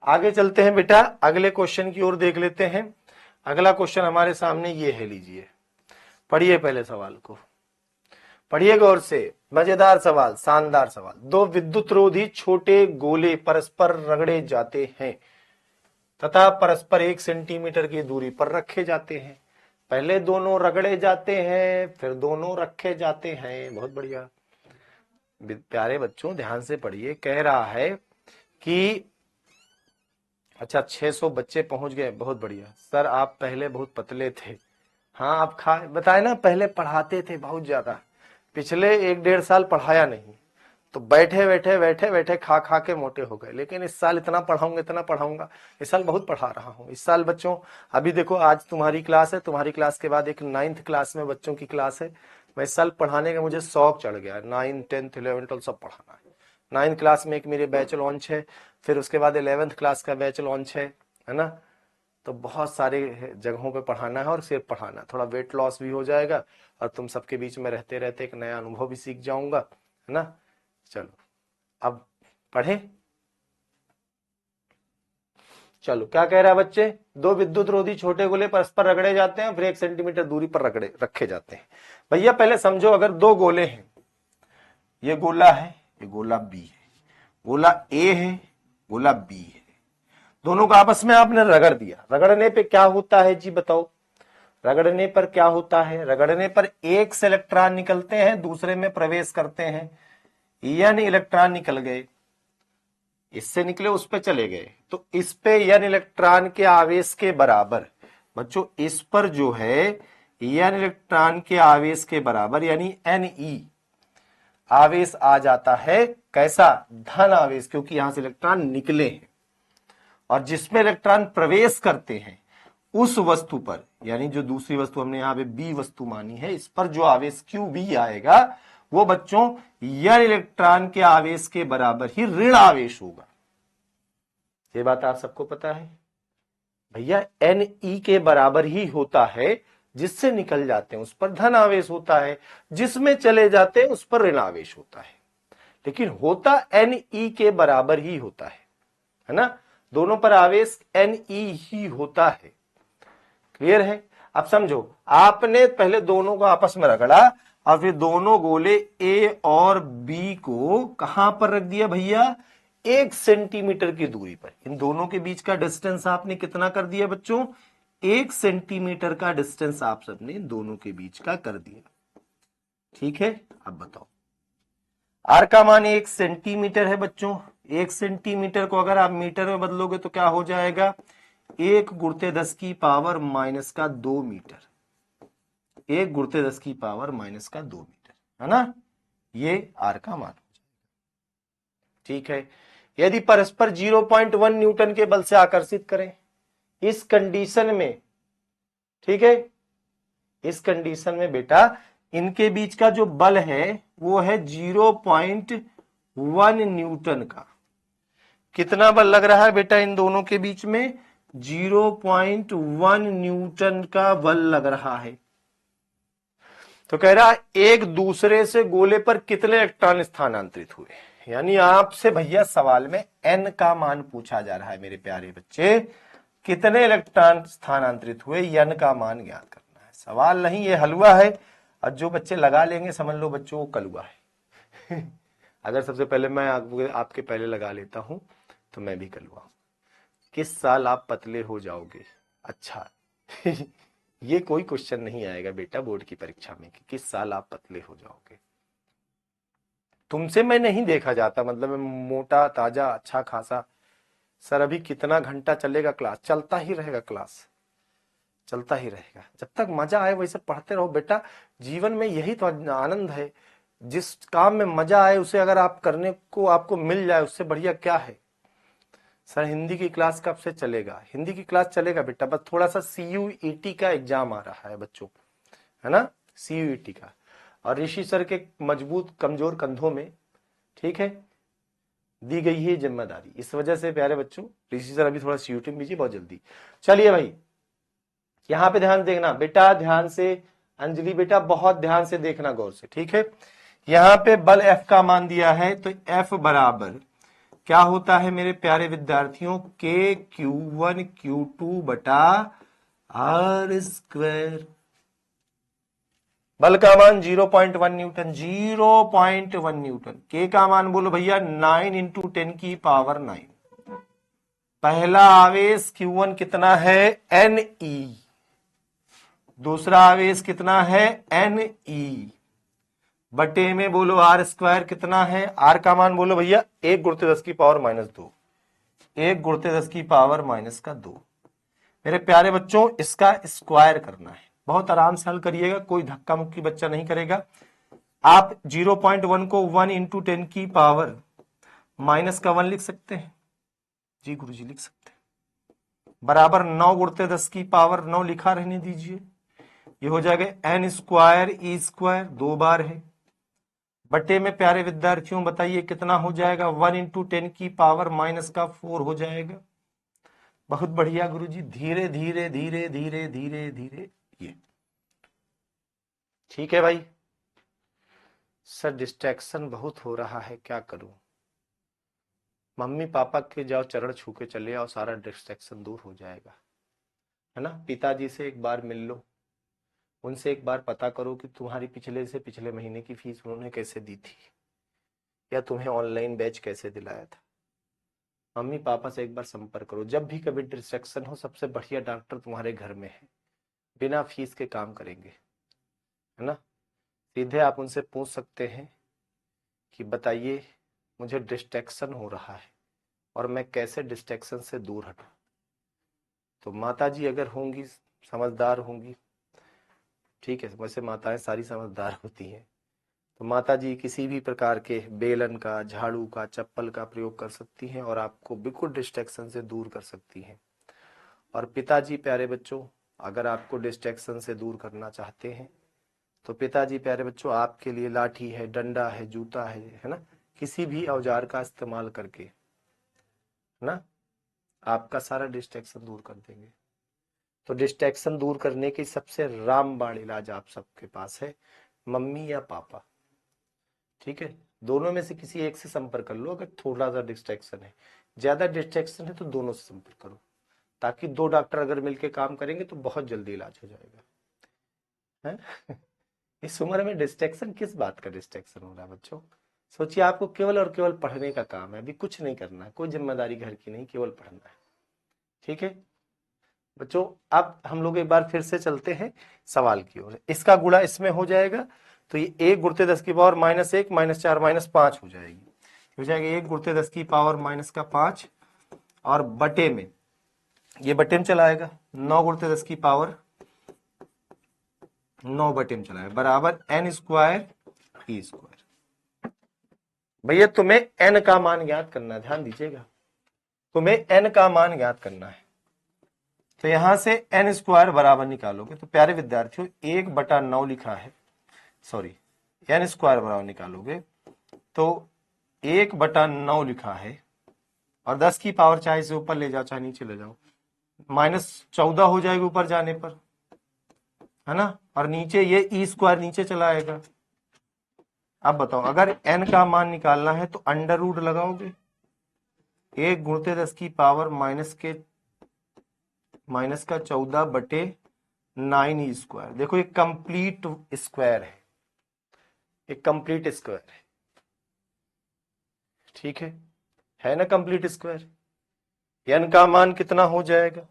आगे चलते हैं बेटा, अगले क्वेश्चन की ओर देख लेते हैं। अगला क्वेश्चन हमारे सामने ये है, लीजिए पढ़िए पहले सवाल को, पढ़िए गौर से। मजेदार सवाल, शानदार सवाल। दो विद्युत रोधी छोटे गोले परस्पर रगड़े जाते हैं तथा परस्पर 1 सेंटीमीटर की दूरी पर रखे जाते हैं। पहले दोनों रगड़े जाते हैं, फिर दोनों रखे जाते हैं। बहुत बढ़िया प्यारे बच्चों, ध्यान से पढ़िए। कह रहा है कि अच्छा 600 बच्चे पहुंच गए, बहुत बढ़िया। सर आप पहले बहुत पतले थे। हाँ आप बताए ना, पहले पढ़ाते थे बहुत ज्यादा, पिछले 1-1.5 साल पढ़ाया नहीं, तो बैठे बैठे बैठे बैठे खा खा के मोटे हो गए। लेकिन इस साल इतना पढ़ाऊंगा, इतना पढ़ाऊंगा, इस साल बहुत पढ़ा रहा हूँ इस साल बच्चों। अभी देखो आज तुम्हारी क्लास है, तुम्हारी क्लास के बाद एक 9th क्लास में बच्चों की क्लास है। मैं इस साल पढ़ाने का मुझे शौक चढ़ गया, 9, 10, 11, 12 सब पढ़ाना है। 9th क्लास में एक मेरे बैच लॉन्च है, फिर उसके बाद 11th क्लास का बैच लॉन्च है ना। तो बहुत सारे जगहों पे पढ़ाना है, और सिर्फ पढ़ाना, थोड़ा वेट लॉस भी हो जाएगा और तुम सबके बीच में रहते रहते एक नया अनुभव भी सीख जाऊंगा, है ना। चलो अब पढ़े। चलो क्या कह रहा है बच्चे, दो विद्युत रोधी छोटे गोले परस्पर रगड़े जाते हैं, फिर 1 सेंटीमीटर दूरी पर रगड़े रखे जाते हैं। भैया पहले समझो, अगर 2 गोले हैं, ये गोला है, ये गोला बी है, गोला ए है, गोला बी है, दोनों को आपस में आपने रगड़ दिया। रगड़ने पे क्या होता है जी बताओ, रगड़ने पर क्या होता है? रगड़ने पर एक से इलेक्ट्रॉन निकलते हैं, दूसरे में प्रवेश करते हैं, यानी इलेक्ट्रॉन निकल गए, इससे निकले उस पे चले गए, तो इस पे n इलेक्ट्रॉन के आवेश के बराबर, बच्चों इस पर जो है n इलेक्ट्रॉन के आवेश के बराबर यानी Ne आवेश आ जाता है। कैसा? धन आवेश, क्योंकि यहां से इलेक्ट्रॉन निकले हैं। और जिसमें इलेक्ट्रॉन प्रवेश करते हैं उस वस्तु पर, यानी जो दूसरी वस्तु हमने यहां पे बी वस्तु मानी है, इस पर जो आवेश QB आएगा वो बच्चों n इलेक्ट्रॉन के आवेश के बराबर ही ऋण आवेश होगा। ये बात आप सबको पता है भैया, Ne के बराबर ही होता है, जिससे निकल जाते हैं उस पर धन आवेश होता है, जिसमें चले जाते हैं उस पर ऋण आवेश होता है। लेकिन होता Ne के बराबर ही होता है ना, दोनों पर आवेश Ne ही होता है। क्लियर है? अब समझो, आपने पहले दोनों को आपस में रगड़ा और फिर दोनों गोले A और B को कहां पर रख दिया भैया? 1 सेंटीमीटर की दूरी पर। इन दोनों के बीच का डिस्टेंस आपने कितना कर दिया बच्चों? 1 सेंटीमीटर का डिस्टेंस आप सबने इन दोनों के बीच का कर दिया। ठीक है, अब बताओ आर का मान 1 सेंटीमीटर है बच्चों। 1 सेंटीमीटर को अगर आप मीटर में बदलोगे तो क्या हो जाएगा? 1 गुणित 10 की पावर माइनस का 2 मीटर। 1 गुणित 10 की पावर माइनस का 2 मीटर, है ना। ये आर का मान हो जाएगा। ठीक है, यदि परस्पर 0.1 न्यूटन के बल से आकर्षित करें इस कंडीशन में, ठीक है, इस कंडीशन में बेटा इनके बीच का जो बल है वो है 0.1 न्यूटन का। कितना बल लग रहा है बेटा इन दोनों के बीच में? 0.1 न्यूटन का बल लग रहा है। तो कह रहा एक दूसरे से गोले पर कितने इलेक्ट्रॉन स्थानांतरित हुए। यानी आपसे भैया सवाल में n का मान पूछा जा रहा है मेरे प्यारे बच्चे, कितने इलेक्ट्रॉन स्थानांतरित हुए, n का मान ज्ञात करना है। सवाल नहीं, ये हलवा है, और जो बच्चे लगा लेंगे समझ लो बच्चों वो कलुआ है। अगर सबसे पहले मैं आपके पहले लगा लेता हूं तो मैं भी कलुआ हूं। किस साल आप पतले हो जाओगे? अच्छा ये कोई क्वेश्चन नहीं आएगा बेटा बोर्ड की परीक्षा में कि किस साल आप पतले हो जाओगे। तुमसे मैं नहीं देखा जाता, मतलब मोटा ताजा अच्छा खासा। सर अभी कितना घंटा चलेगा क्लास? चलता ही रहेगा क्लास, चलता ही रहेगा जब तक मजा आए वैसे पढ़ते रहो बेटा। जीवन में यही तो आनंद है, जिस काम में मजा आए उसे अगर आप करने को आपको मिल जाए उससे बढ़िया क्या है। सर हिंदी की क्लास कब से चलेगा? हिंदी की क्लास चलेगा बेटा, बस थोड़ा सा CUET का एग्जाम आ रहा है बच्चों, है ना, CUET का। और ऋषि सर के मजबूत कमजोर कंधों में, ठीक है, दी गई है जिम्मेदारी। इस वजह से प्यारे बच्चों ऋषि सर अभी थोड़ा CUET में बीजिए बहुत जल्दी। चलिए भाई यहां पे ध्यान देखना बेटा, ध्यान से अंजलि बेटा बहुत ध्यान से देखना गौर से, ठीक है। यहां पे बल F का मान दिया है, तो F बराबर क्या होता है मेरे प्यारे विद्यार्थियों, KQ1 Q2 बटा R²। बल का मान 0.1 न्यूटन, 0.1 न्यूटन। के का मान बोलो भैया 9 इंटू 10 की पावर 9। पहला आवेश Q1 कितना है, Ne। दूसरा आवेश कितना है, Ne। बटे में बोलो R² कितना है, R का मान बोलो भैया 1 गुणित 10 की पावर -2, 1 गुणित 10 की पावर -2। मेरे प्यारे बच्चों इसका स्क्वायर करना है, बहुत आराम से हल करिएगा, कोई धक्का मुक्की बच्चा नहीं करेगा। आप 0.1 को 1 इंटू 10 की पावर -1 लिख सकते हैं। जी गुरुजी लिख सकते हैं। बराबर 9 गुणित 10 की पावर 9 लिखा रहने दीजिए, ये हो जाएगा n² E², 2 बार है। बटे में प्यारे विद्यार्थियों बताइए कितना हो जाएगा, 1 इंटू 10 की पावर -4 हो जाएगा। बहुत बढ़िया गुरुजी, धीरे धीरे धीरे धीरे धीरे धीरे, ये ठीक है भाई। सर डिस्ट्रैक्शन बहुत हो रहा है, क्या करूं? मम्मी पापा के जाओ चरण छू के चले आओ, सारा डिस्ट्रैक्शन दूर हो जाएगा, है ना। पिताजी से एक बार मिल लो, उनसे एक बार पता करो कि तुम्हारी पिछले से पिछले महीने की फीस उन्होंने कैसे दी थी, या तुम्हें ऑनलाइन बैच कैसे दिलाया था। मम्मी पापा से एक बार संपर्क करो। जब भी कभी डिस्ट्रैक्शन हो सबसे बढ़िया डॉक्टर तुम्हारे घर में है, बिना फीस के काम करेंगे, है ना। सीधे आप उनसे पूछ सकते हैं कि बताइए मुझे डिस्ट्रैक्शन हो रहा है और मैं कैसे डिस्ट्रैक्शन से दूर हटूं। तो माता जी अगर होंगी, समझदार होंगी, ठीक है, वैसे माताएं सारी समझदार होती हैं, तो माता जी किसी भी प्रकार के बेलन का, झाड़ू का, चप्पल का प्रयोग कर सकती हैं और आपको बिल्कुल डिस्ट्रैक्शन से दूर कर सकती हैं। और पिताजी प्यारे बच्चों अगर आपको डिस्ट्रैक्शन से दूर करना चाहते हैं तो पिताजी प्यारे बच्चों आपके लिए लाठी है, डंडा है, जूता है ना, किसी भी औजार का इस्तेमाल करके, है ना, आपका सारा डिस्ट्रैक्शन दूर कर देंगे। तो डिस्ट्रैक्शन दूर करने की सबसे रामबाण इलाज आप सबके पास है, मम्मी या पापा, ठीक है। दोनों में से किसी एक से संपर्क कर लो। अगर थोड़ा सा डिस्ट्रैक्शन है, ज्यादा डिस्ट्रैक्शन है तो दोनों से संपर्क करो, ताकि 2 डॉक्टर अगर मिलकर काम करेंगे तो बहुत जल्दी इलाज हो जाएगा, है। इस उम्र में डिस्ट्रैक्शन किस बात का डिस्ट्रैक्शन हो रहा है बच्चों? सोचिए आपको केवल और केवल पढ़ने का काम है, अभी कुछ नहीं करना है, कोई जिम्मेदारी घर की नहीं, केवल पढ़ना है, ठीक है बच्चों। अब हम लोग एक बार फिर से चलते हैं सवाल की ओर। इसका गुणा इसमें हो जाएगा तो ये 1 गुणित 10 की पावर -1 -4 -5 हो जाएगी, 1 गुणित 10 की पावर -5 और बटे में, ये बटे में चला आएगा 9 गुणित 10 की पावर 9 बटे में चला आएगा बराबर n² E²। भैया तुम्हें n का मान ज्ञात करना है, ध्यान दीजिएगा, तुम्हें n का मान ज्ञात करना है। तो यहां से n² बराबर निकालोगे तो प्यारे विद्यार्थियों 1/9 लिखा है, सॉरी n² बराबर निकालोगे तो 1/9 लिखा है, और 10 की पावर चाहे से ऊपर ले जाओ चाहे नीचे ले जाओ, -14 हो जाएगी ऊपर जाने पर, है ना, और नीचे ये ई स्क्वायर नीचे चला आएगा। अब बताओ, अगर n का मान निकालना है तो अंडर रूट लगाओगे, 1 गुणित 10 की पावर माइनस का 14 बटे 9 ई स्क्वायर। देखो ये कंप्लीट स्क्वायर है, एक कंप्लीट स्क्वायर है, ठीक है ना, कंप्लीट स्क्वायर। n का मान कितना हो जाएगा,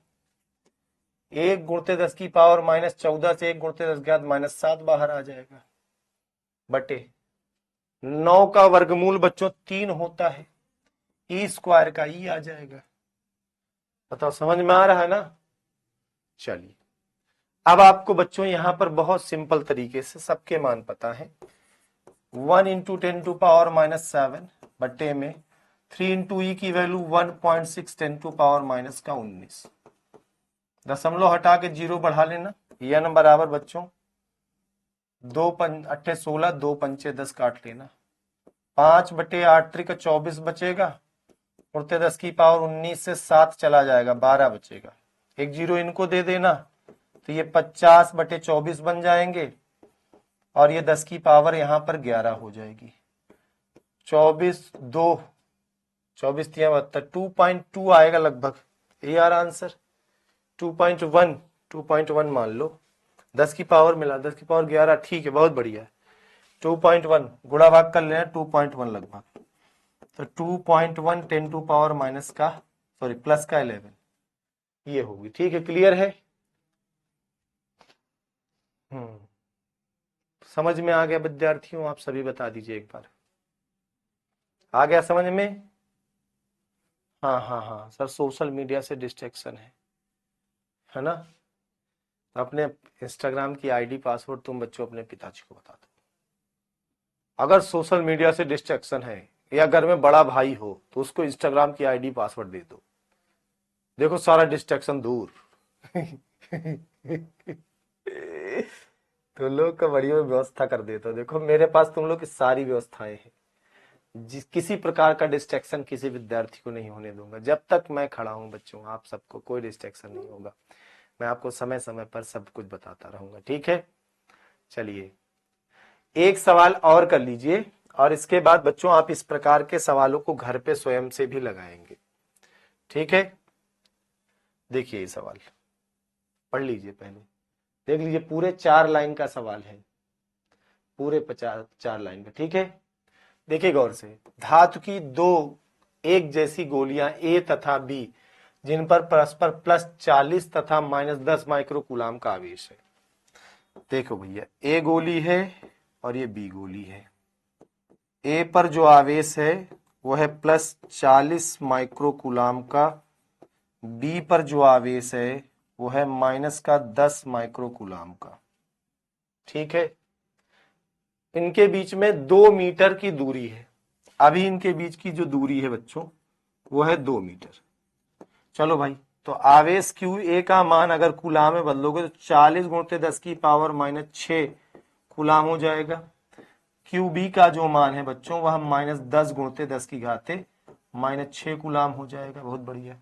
1 गुणित 10 की पावर -14 से 1 गुणित 10 के बाद -7 बाहर आ जाएगा, बटे 9 का वर्गमूल बच्चों 3 होता है, ई स्क्वायर का ई आ जाएगा। बताओ समझ में आ रहा है ना। चलिए अब आपको बच्चों यहां पर बहुत सिंपल तरीके से सबके मान पता है। 1 इंटू 10 टू पावर -7 बटे में 3 इंटू ई की वैल्यू 1.6 10 टू पावर -19। दशमलव हटा के 0 बढ़ा लेना। n बराबर बच्चों 2 8 16, 2 पंचे 10 काट लेना, 5 बटे 8 त्रिक 24 बचेगा, उड़ते 10 की पावर 19 से 7 चला जाएगा, 12 बचेगा, एक 0 इनको दे देना तो ये 50 बटे 24 बन जाएंगे, और ये 10 की पावर यहां पर 11 हो जाएगी। 24 2 24 3 72, 2.2 आएगा लगभग, ये यार आंसर 2.1 मान लो, 10 की पावर मिला, 10 की पावर 11, ठीक है, बहुत बढ़िया है। 2.1 गुणा भाग कर लेना, 2.1 लगभग, तो 2.1 10 टू पावर प्लस का 11 ये होगी, ठीक है, क्लियर है। समझ में आ गया विद्यार्थियों, आप सभी बता दीजिए एक बार, आ गया समझ में। हाँ हाँ हाँ सर, सोशल मीडिया से डिस्ट्रैक्शन है ना। अपने इंस्टाग्राम की आईडी पासवर्ड तुम बच्चों अपने पिताजी को बता दो। अगर सोशल मीडिया से डिस्ट्रैक्शन है या घर में बड़ा भाई हो तो उसको इंस्टाग्राम की आईडी पासवर्ड दे दो, देखो सारा डिस्ट्रैक्शन दूर। तुम लोग का बढ़िया व्यवस्था कर देता, देखो मेरे पास तुम लोग की सारी व्यवस्थाएं हैं, किसी प्रकार का डिस्ट्रैक्शन किसी विद्यार्थी को नहीं होने दूंगा। जब तक मैं खड़ा हूं बच्चों, आप सबको कोई डिस्ट्रैक्शन नहीं होगा, मैं आपको समय समय पर सब कुछ बताता रहूंगा, ठीक है। चलिए एक सवाल और कर लीजिए, और इसके बाद बच्चों आप इस प्रकार के सवालों को घर पे स्वयं से भी लगाएंगे, ठीक है। देखिए ये सवाल पढ़ लीजिए, पहले देख लीजिए, पूरे 4 लाइन का सवाल है, पूरे 4 लाइन का, ठीक है। देखिए गौर से, धातु की 2 एक जैसी गोलियां ए तथा बी जिन पर परस्पर +40 तथा -10 माइक्रोकूलाम का आवेश है। देखो भैया, ए गोली है और ये बी गोली है। ए पर जो आवेश है वो है +40 माइक्रोकूलाम का, बी पर जो आवेश है वो है -10 माइक्रोकूलाम का, ठीक है। इनके बीच में 2 मीटर की दूरी है। अभी इनके बीच की जो दूरी है बच्चों वो है 2 मीटर। चलो भाई, तो आवेश क्यू ए का मान अगर कूलाम में बदलोगे तो 40 गुणित 10 की पावर -6 कूलाम हो जाएगा। क्यू बी का जो मान है बच्चों वह -10 गुणित 10 की घाते -6 कूलाम हो जाएगा। बहुत बढ़िया।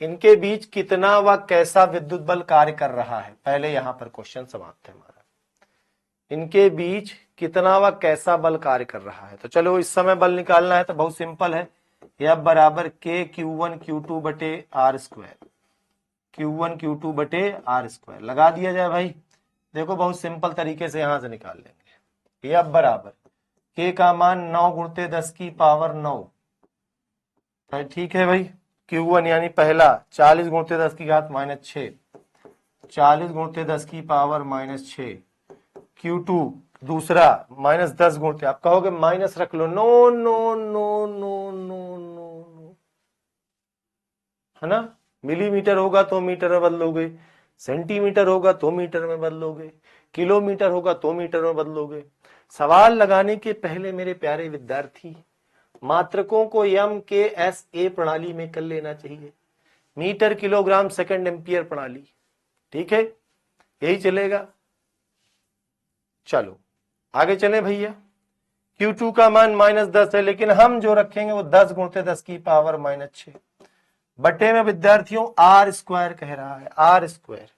इनके बीच कितना व कैसा विद्युत बल कार्य कर रहा है, पहले यहां पर क्वेश्चन समाप्त है हमारा। इनके बीच कितना व कैसा बल कार्य कर रहा है, तो चलो इस समय बल निकालना है तो बहुत सिंपल है, F बराबर K Q1 Q2 बटे R स्क्वायर, Q1 Q2 बटे R स्क्वायर लगा दिया जाए भाई। देखो बहुत सिंपल तरीके से यहां से निकाल लेंगे। F बराबर K का मान 9 गुणित 10 की पावर 9, ठीक है भाई। Q1 यानी पहला 40 गुणित 10 की घात -6, 40 गुणित 10 की पावर -6। Q2 दूसरा -10 गुणित, आप कहोगे माइनस रख लो, no no no no no no, है ना। मिलीमीटर होगा तो मीटर में बदलोगे, सेंटीमीटर होगा तो मीटर में बदलोगे, किलोमीटर होगा तो मीटर में बदलोगे। सवाल लगाने के पहले मेरे प्यारे विद्यार्थी मात्रकों को एम के एस ए प्रणाली में कर लेना चाहिए, मीटर किलोग्राम सेकंड एम्पियर प्रणाली, ठीक है, यही चलेगा। चलो आगे चले भैया। Q2 का मान -10 है, लेकिन हम जो रखेंगे वो 10 गुणित 10 की पावर -6, बटे में विद्यार्थियों आर स्क्वायर कह रहा है, आर स्क्वायर,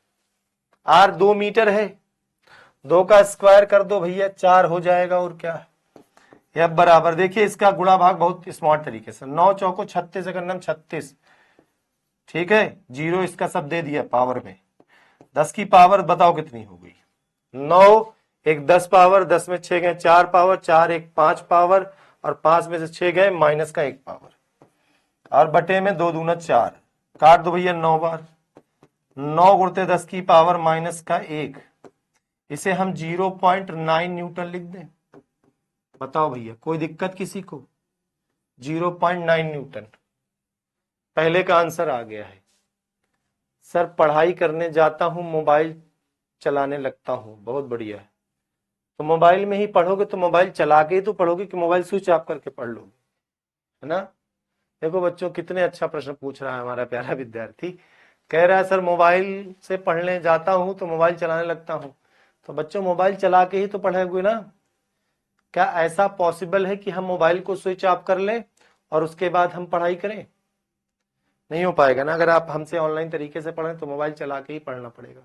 आर 2 मीटर है, 2 का स्क्वायर कर दो भैया 4 हो जाएगा और क्या है। यह बराबर, देखिए इसका गुणा भाग बहुत स्मार्ट तरीके से, 9 चौको 36 एकम 36, ठीक है, जीरो इसका सब दे दिया पावर में, 10 की पावर बताओ कितनी हो गई, 9, एक 10 पावर, 10 में 6 गए 4 पावर, 4 एक 5 पावर, और 5 में से 6 गए माइनस का 1 पावर, और बटे में 2 दूना 4, काट दो भैया 9 बार, 9 गुणते 10 की पावर माइनस का 1, इसे हम 0.9 न्यूटन लिख दें। बताओ भैया कोई दिक्कत किसी को, 0.9 न्यूटन। पहले का आंसर आ गया है। सर पढ़ाई करने जाता हूं, मोबाइल चलाने लगता हूं, बहुत बढ़िया है। तो मोबाइल में ही पढ़ोगे तो मोबाइल चला के ही तो पढ़ोगे कि मोबाइल स्विच ऑफ करके पढ़ लोगे, है ना। देखो बच्चों कितने अच्छा प्रश्न पूछ रहा है हमारा प्यारा विद्यार्थी, कह रहा है सर मोबाइल से पढ़ने जाता हूं तो मोबाइल चलाने लगता हूं। तो बच्चों मोबाइल चला के ही तो पढ़ोगे ना। क्या ऐसा पॉसिबल है कि हम मोबाइल को स्विच ऑफ कर लें और उसके बाद हम पढ़ाई करें? नहीं हो पाएगा ना। अगर आप हमसे ऑनलाइन तरीके से पढ़ें तो मोबाइल चला के ही पढ़ना पड़ेगा।